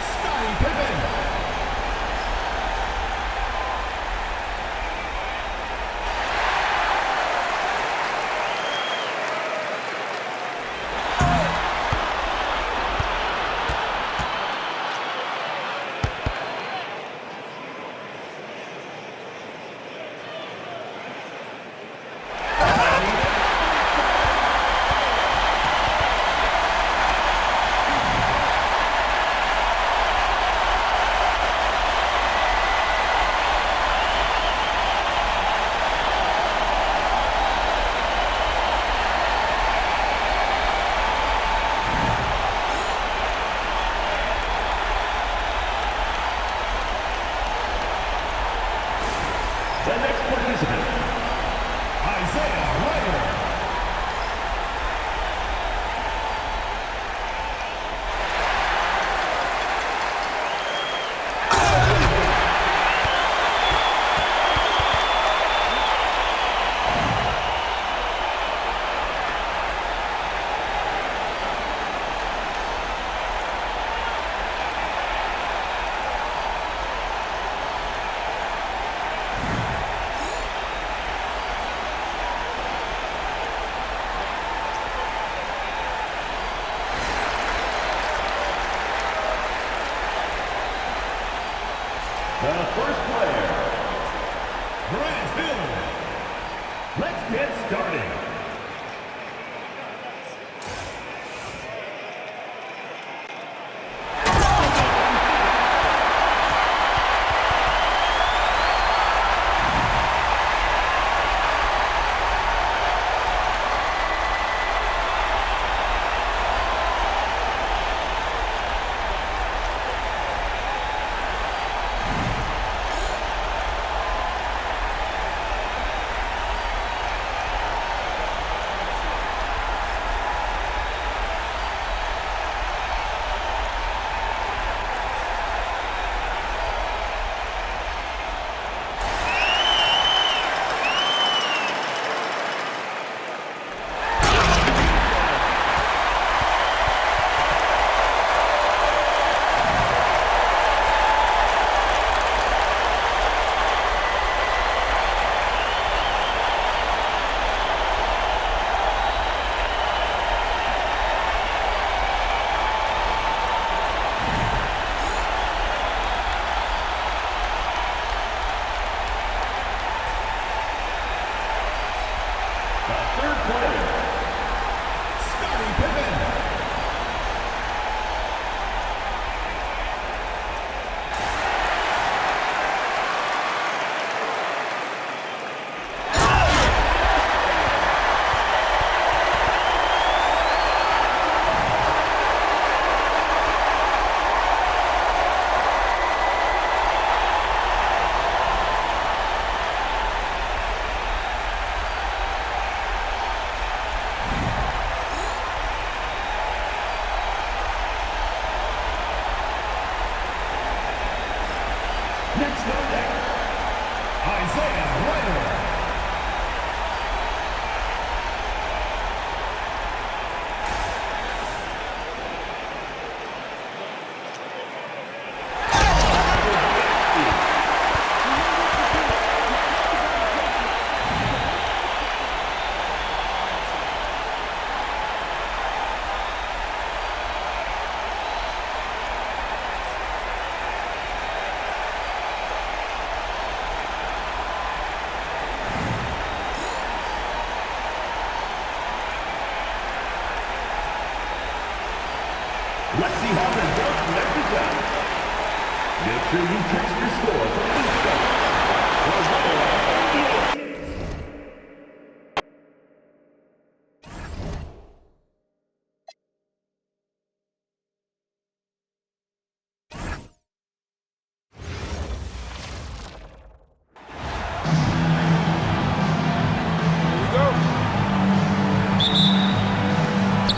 Scottie Pippen. The next participant, Isaiah Ryder. The first player, Grant Hill. Let's get started. Next up, Isaiah Ryder. Let's see how the Dark matches out. Make sure you text your score from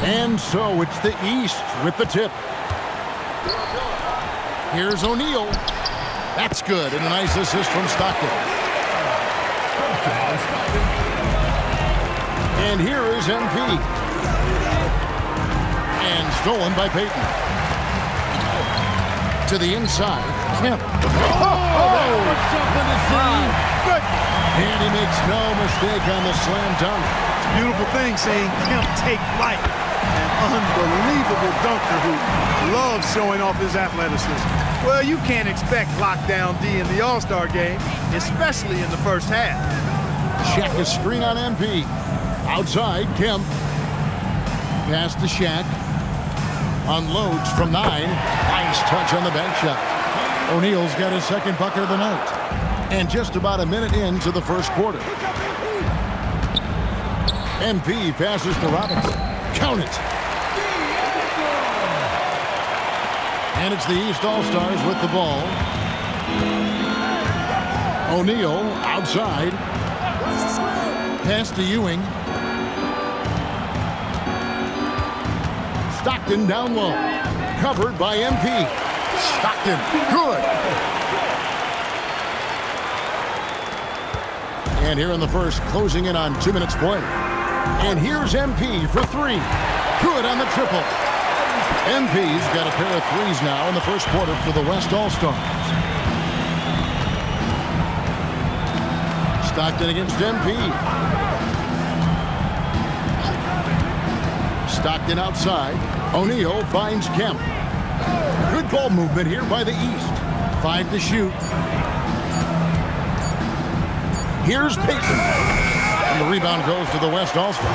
And so it's the East with the tip. Here's O'Neal. That's good, and a nice assist from Stockton. And here is MP. And stolen by Payton. To the inside, Kemp. That was something to see. Good. And he makes no mistake on the slam dunk. Beautiful thing seeing Kemp take flight. An unbelievable dunker who loves showing off his athleticism. Well, you can't expect lockdown D in the All-Star game, especially in the first half. Shaq a screen on MP. Outside, Kemp. Pass to Shaq. Unloads from 9. Nice touch on the bank shot. O'Neal's got his second bucket of the night. And just about a minute into the first quarter. MP passes to Robinson. Count it. And it's the East All-Stars with the ball. O'Neal outside. Pass to Ewing. Stockton down low. Covered by MP. Stockton, good. And here in the first, closing in on 2 minutes play. And here's MP for 3. Good on the triple. MP's got a pair of threes now in the first quarter for the West All-Stars. Stockton against MP. Stockton outside. O'Neal finds Kemp. Good ball movement here by the East. 5 to shoot. Here's Payton. And the rebound goes to the West All-Stars.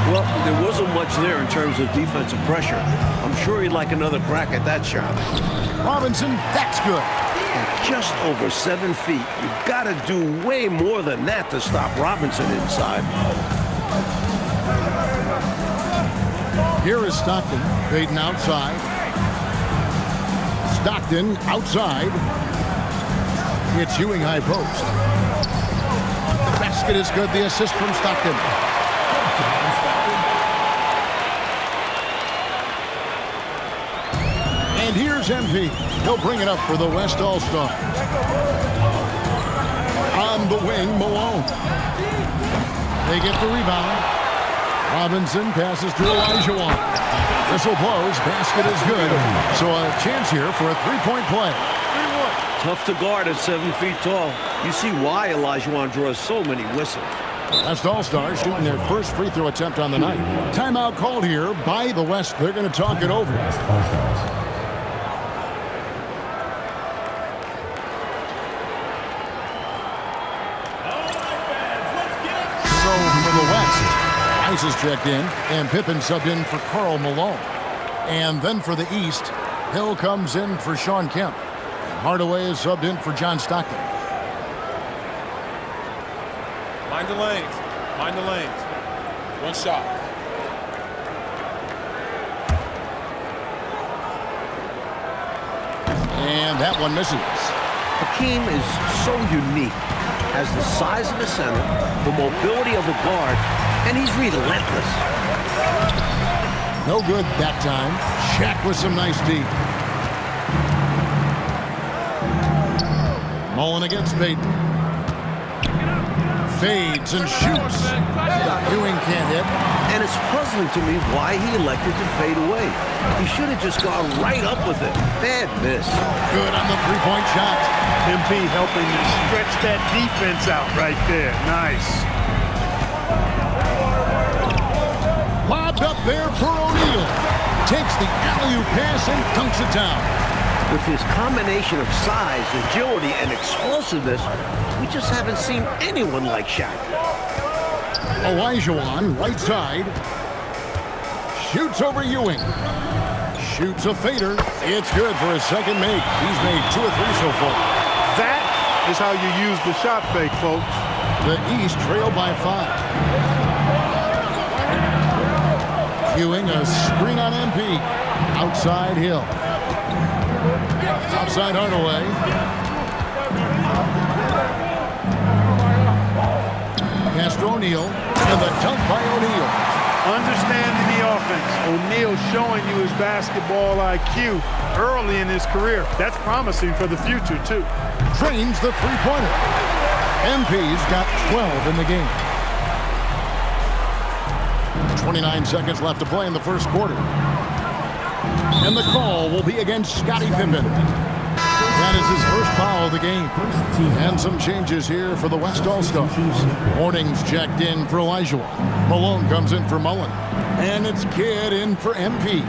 Well, there wasn't much there in terms of defensive pressure. I'm sure he'd like another crack at that shot. Robinson, that's good. At just over 7 feet, you've got to do way more than that to stop Robinson inside. Here is Stockton. Payton outside. Stockton outside. It's Ewing high post. The basket is good. The assist from Stockton. And here's MP. He'll bring it up for the West All-Stars. On the wing, Malone. They get the rebound. Robinson passes to Olajuwon. Whistle blows. Basket is good. So a chance here for a three-point play. Tough to guard at 7 feet tall. You see why Olajuwon draws so many whistles. West All-Stars shooting their first free throw attempt on the night. Timeout called here by the West. They're going to talk it over. So for the West, Ice is checked in, and Pippen subbed in for Karl Malone. And then for the East, Hill comes in for Shawn Kemp. And Hardaway is subbed in for John Stockton. Mind the lanes. Mind the lanes. One shot. And that one misses. Hakeem is so unique. Has the size of a center, the mobility of a guard, and he's relentless. No good that time. Shaq with some nice D. Mullen against Peyton. Fades and shoots. Ewing can't hit. And it's puzzling to me why he elected to fade away. He should have just gone right up with it. Bad miss. Good on the three-point shot. MP helping to stretch that defense out right there. Nice. Lobbed up there for O'Neal. Takes the alley-oop pass and dunks it down. With his combination of size, agility, and explosiveness, we just haven't seen anyone like Shaq. Olajuwon, right side. Shoots over Ewing. Shoots a fader. It's good for his second make. He's made 2 or 3 so far. That is how you use the shot fake, folks. The East trail by 5. Ewing, a screen on MP. Outside Hill. Outside Hardaway. Pass to O'Neal. And the dunk by O'Neal. Understanding the offense. O'Neal showing you his basketball IQ early in his career. That's promising for the future, too. Drains the three-pointer. MP's got 12 in the game. 29 seconds left to play in the first quarter. And the call will be against Scottie Pippen. That is his first foul of the game. And some changes here for the West All-Stars. Morning's checked in for Olajuwon. Malone comes in for Mullen. And it's Kidd in for MP.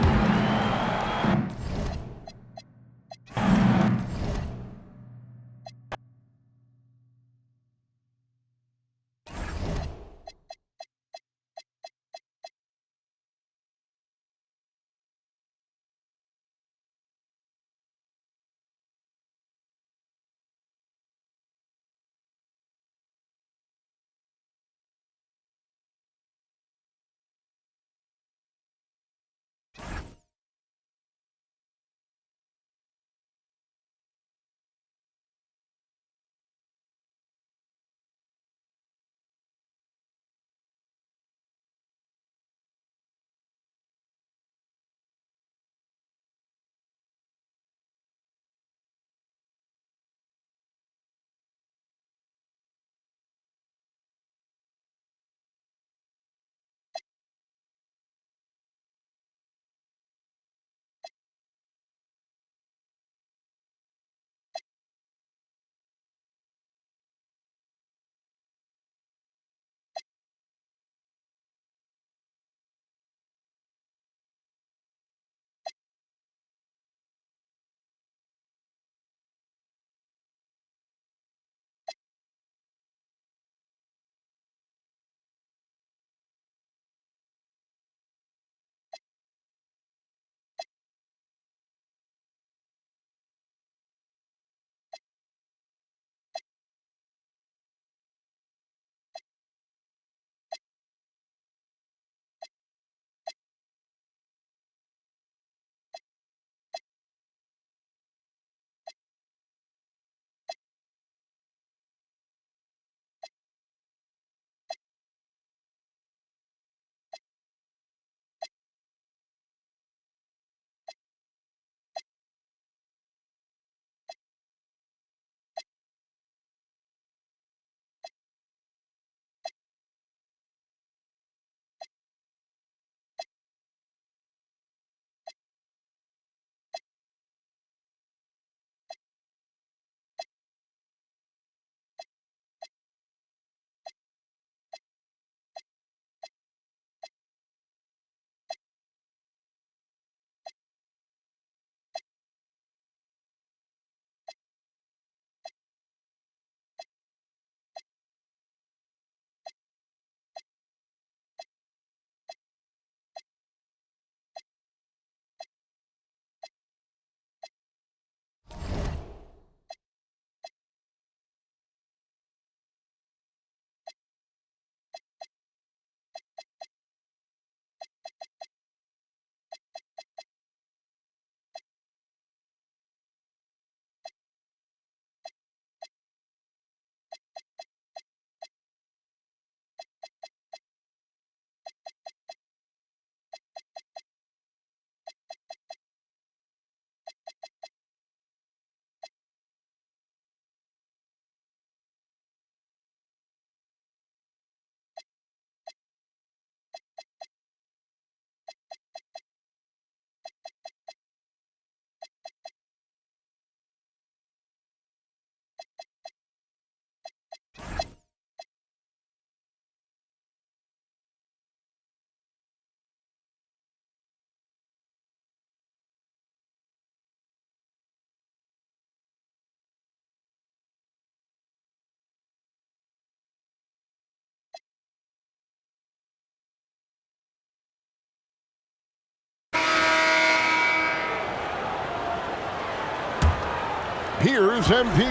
Here's MP.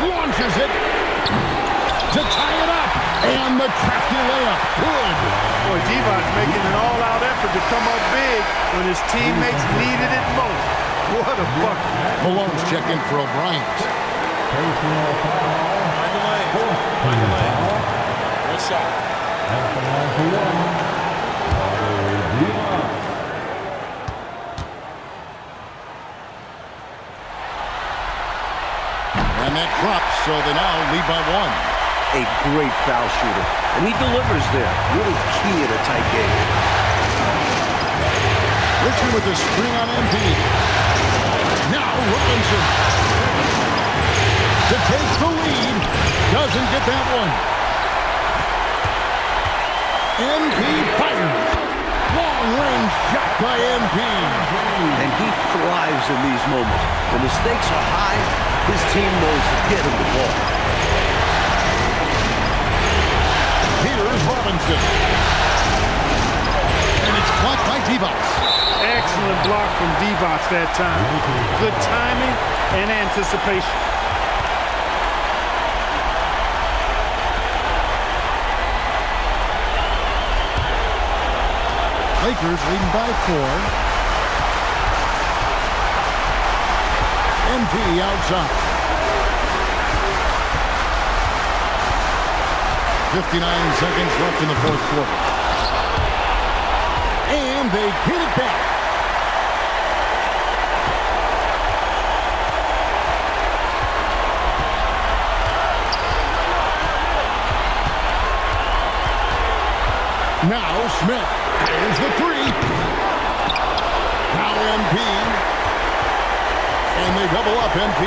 Launches it to tie it up. And the crafty layup. Good. Boy, Divac making an all-out effort to come up big when his teammates needed it most. What a bucket. Malone's check in for O'Brien's. Personal foul. Mind the lanes. Mind the lanes. One shot. At the line for one. Divac. And that drops, so they now lead by one. A great foul shooter, and he delivers there. Really key in a tight game. Richard with the screen on MP. Now Robinson to take the lead. Doesn't get that one. MP fires. Long-range shot by MP. And he thrives in these moments. When the stakes are high, his team knows to get him the ball. Here's Robinson. And it's blocked by Divac. Excellent block from Divac that time. Good timing and anticipation. Lakers leading by 4. MP outside. 59 seconds left in the fourth quarter. And they get it back. Now Smith. There's the three. Now MP. And they double up MP.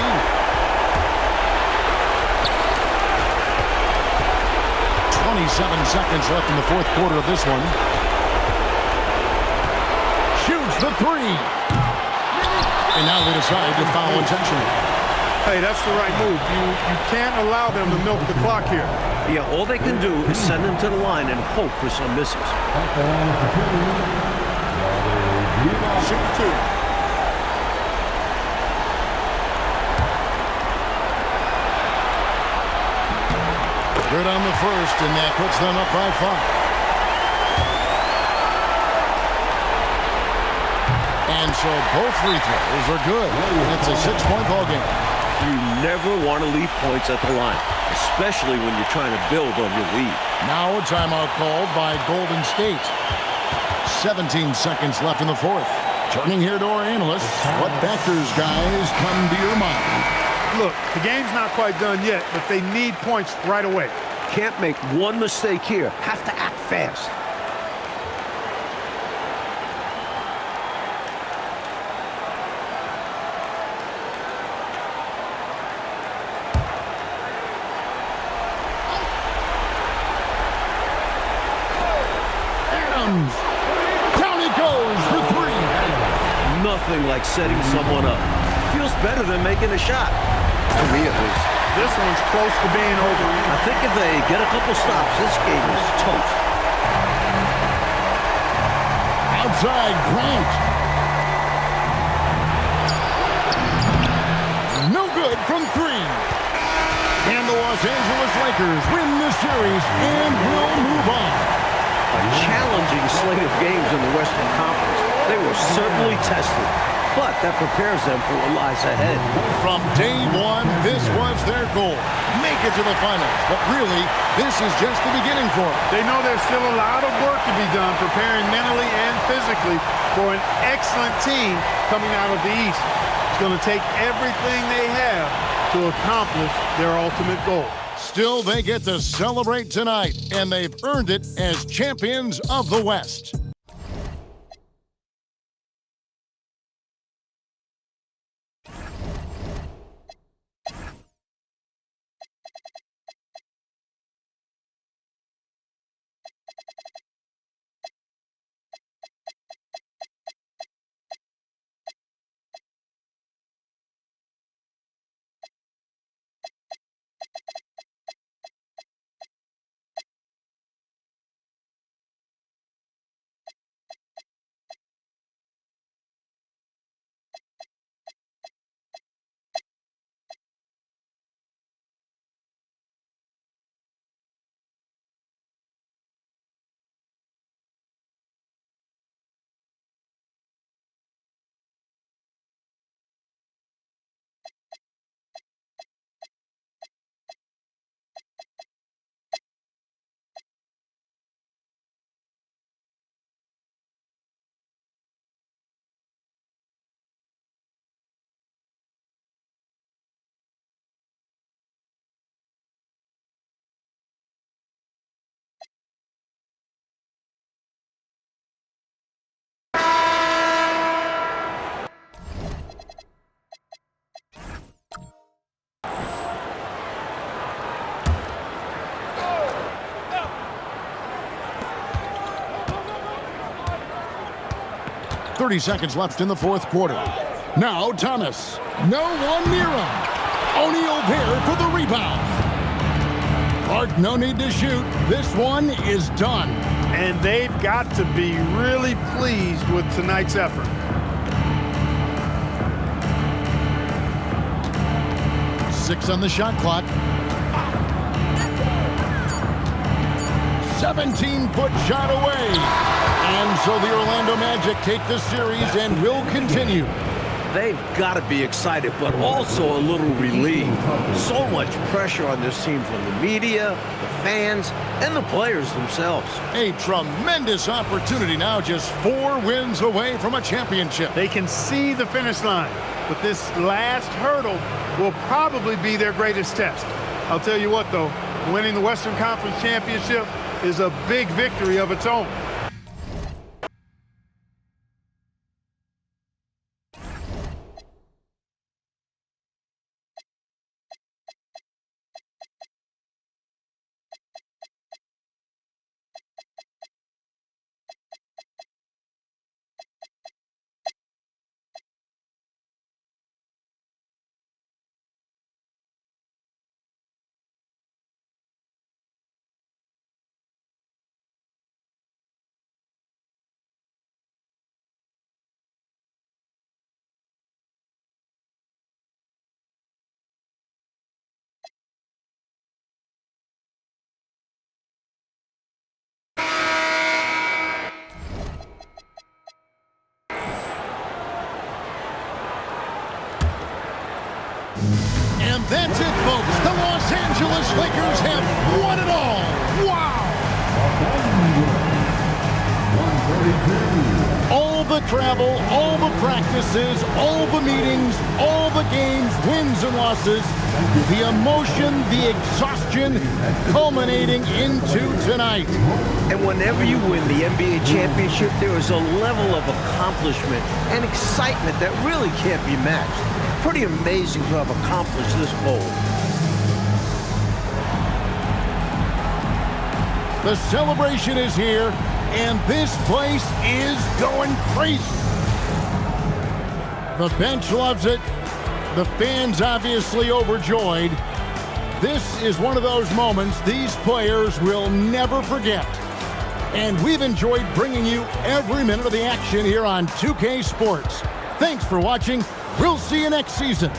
27 seconds left in the fourth quarter of this one. Shoots the three. And now they decide to foul intentionally. Hey, that's the right move. You can't allow them to milk the clock here. Yeah, all they can do is send him to the line and hope for some misses. At the line for two. Divac. Shoot two. Good on the first, and that puts them up by 5. And so both free throws are good. It's a 6-point ball game. You never want to leave points at the line, especially when you're trying to build on your lead. Now a timeout called by Golden State. 17 seconds left in the fourth. Turning here to our analysts. What factors, guys, come to your mind? Look, the game's not quite done yet, but they need points right away. Can't make one mistake here. Have to act fast. Adams. Down it goes for 3. Nothing like setting someone up. Feels better than making a shot. To me, at least. This one's close to being over. I think if they get a couple stops, this game is toast. Outside, Grant. No good from 3. And the Los Angeles Lakers win the series and will move on. A challenging slate of games in the Western Conference. They were certainly tested, but that prepares them for what lies ahead. From day one, this was their goal. Make it to the finals. But really, this is just the beginning for them. They know there's still a lot of work to be done preparing mentally and physically for an excellent team coming out of the East. It's going to take everything they have to accomplish their ultimate goal. Still, they get to celebrate tonight, and they've earned it as champions of the West. 30 seconds left in the fourth quarter. Now Thomas. No one near him. O'Neal there for the rebound. Clark, no need to shoot. This one is done. And they've got to be really pleased with tonight's effort. Six on the shot clock. 17-foot shot away. And so the Orlando Magic take the series and will continue. They've got to be excited, but also a little relieved. So much pressure on this team from the media, the fans, and the players themselves. A tremendous opportunity now, just 4 wins away from a championship. They can see the finish line, but this last hurdle will probably be their greatest test. I'll tell you what, though, winning the Western Conference Championship is a big victory of its own. And that's it, folks. The Los Angeles Lakers have won it all. Wow! All the travel, all the practices, all the meetings, all the games, wins and losses, the emotion, the exhaustion, culminating into tonight. And whenever you win the NBA championship, there is a level of accomplishment and excitement that really can't be matched. Pretty amazing to have accomplished this goal. The celebration is here, and this place is going crazy. The bench loves it. The fans obviously overjoyed. This is one of those moments these players will never forget. And we've enjoyed bringing you every minute of the action here on 2K Sports. Thanks for watching. We'll see you next season.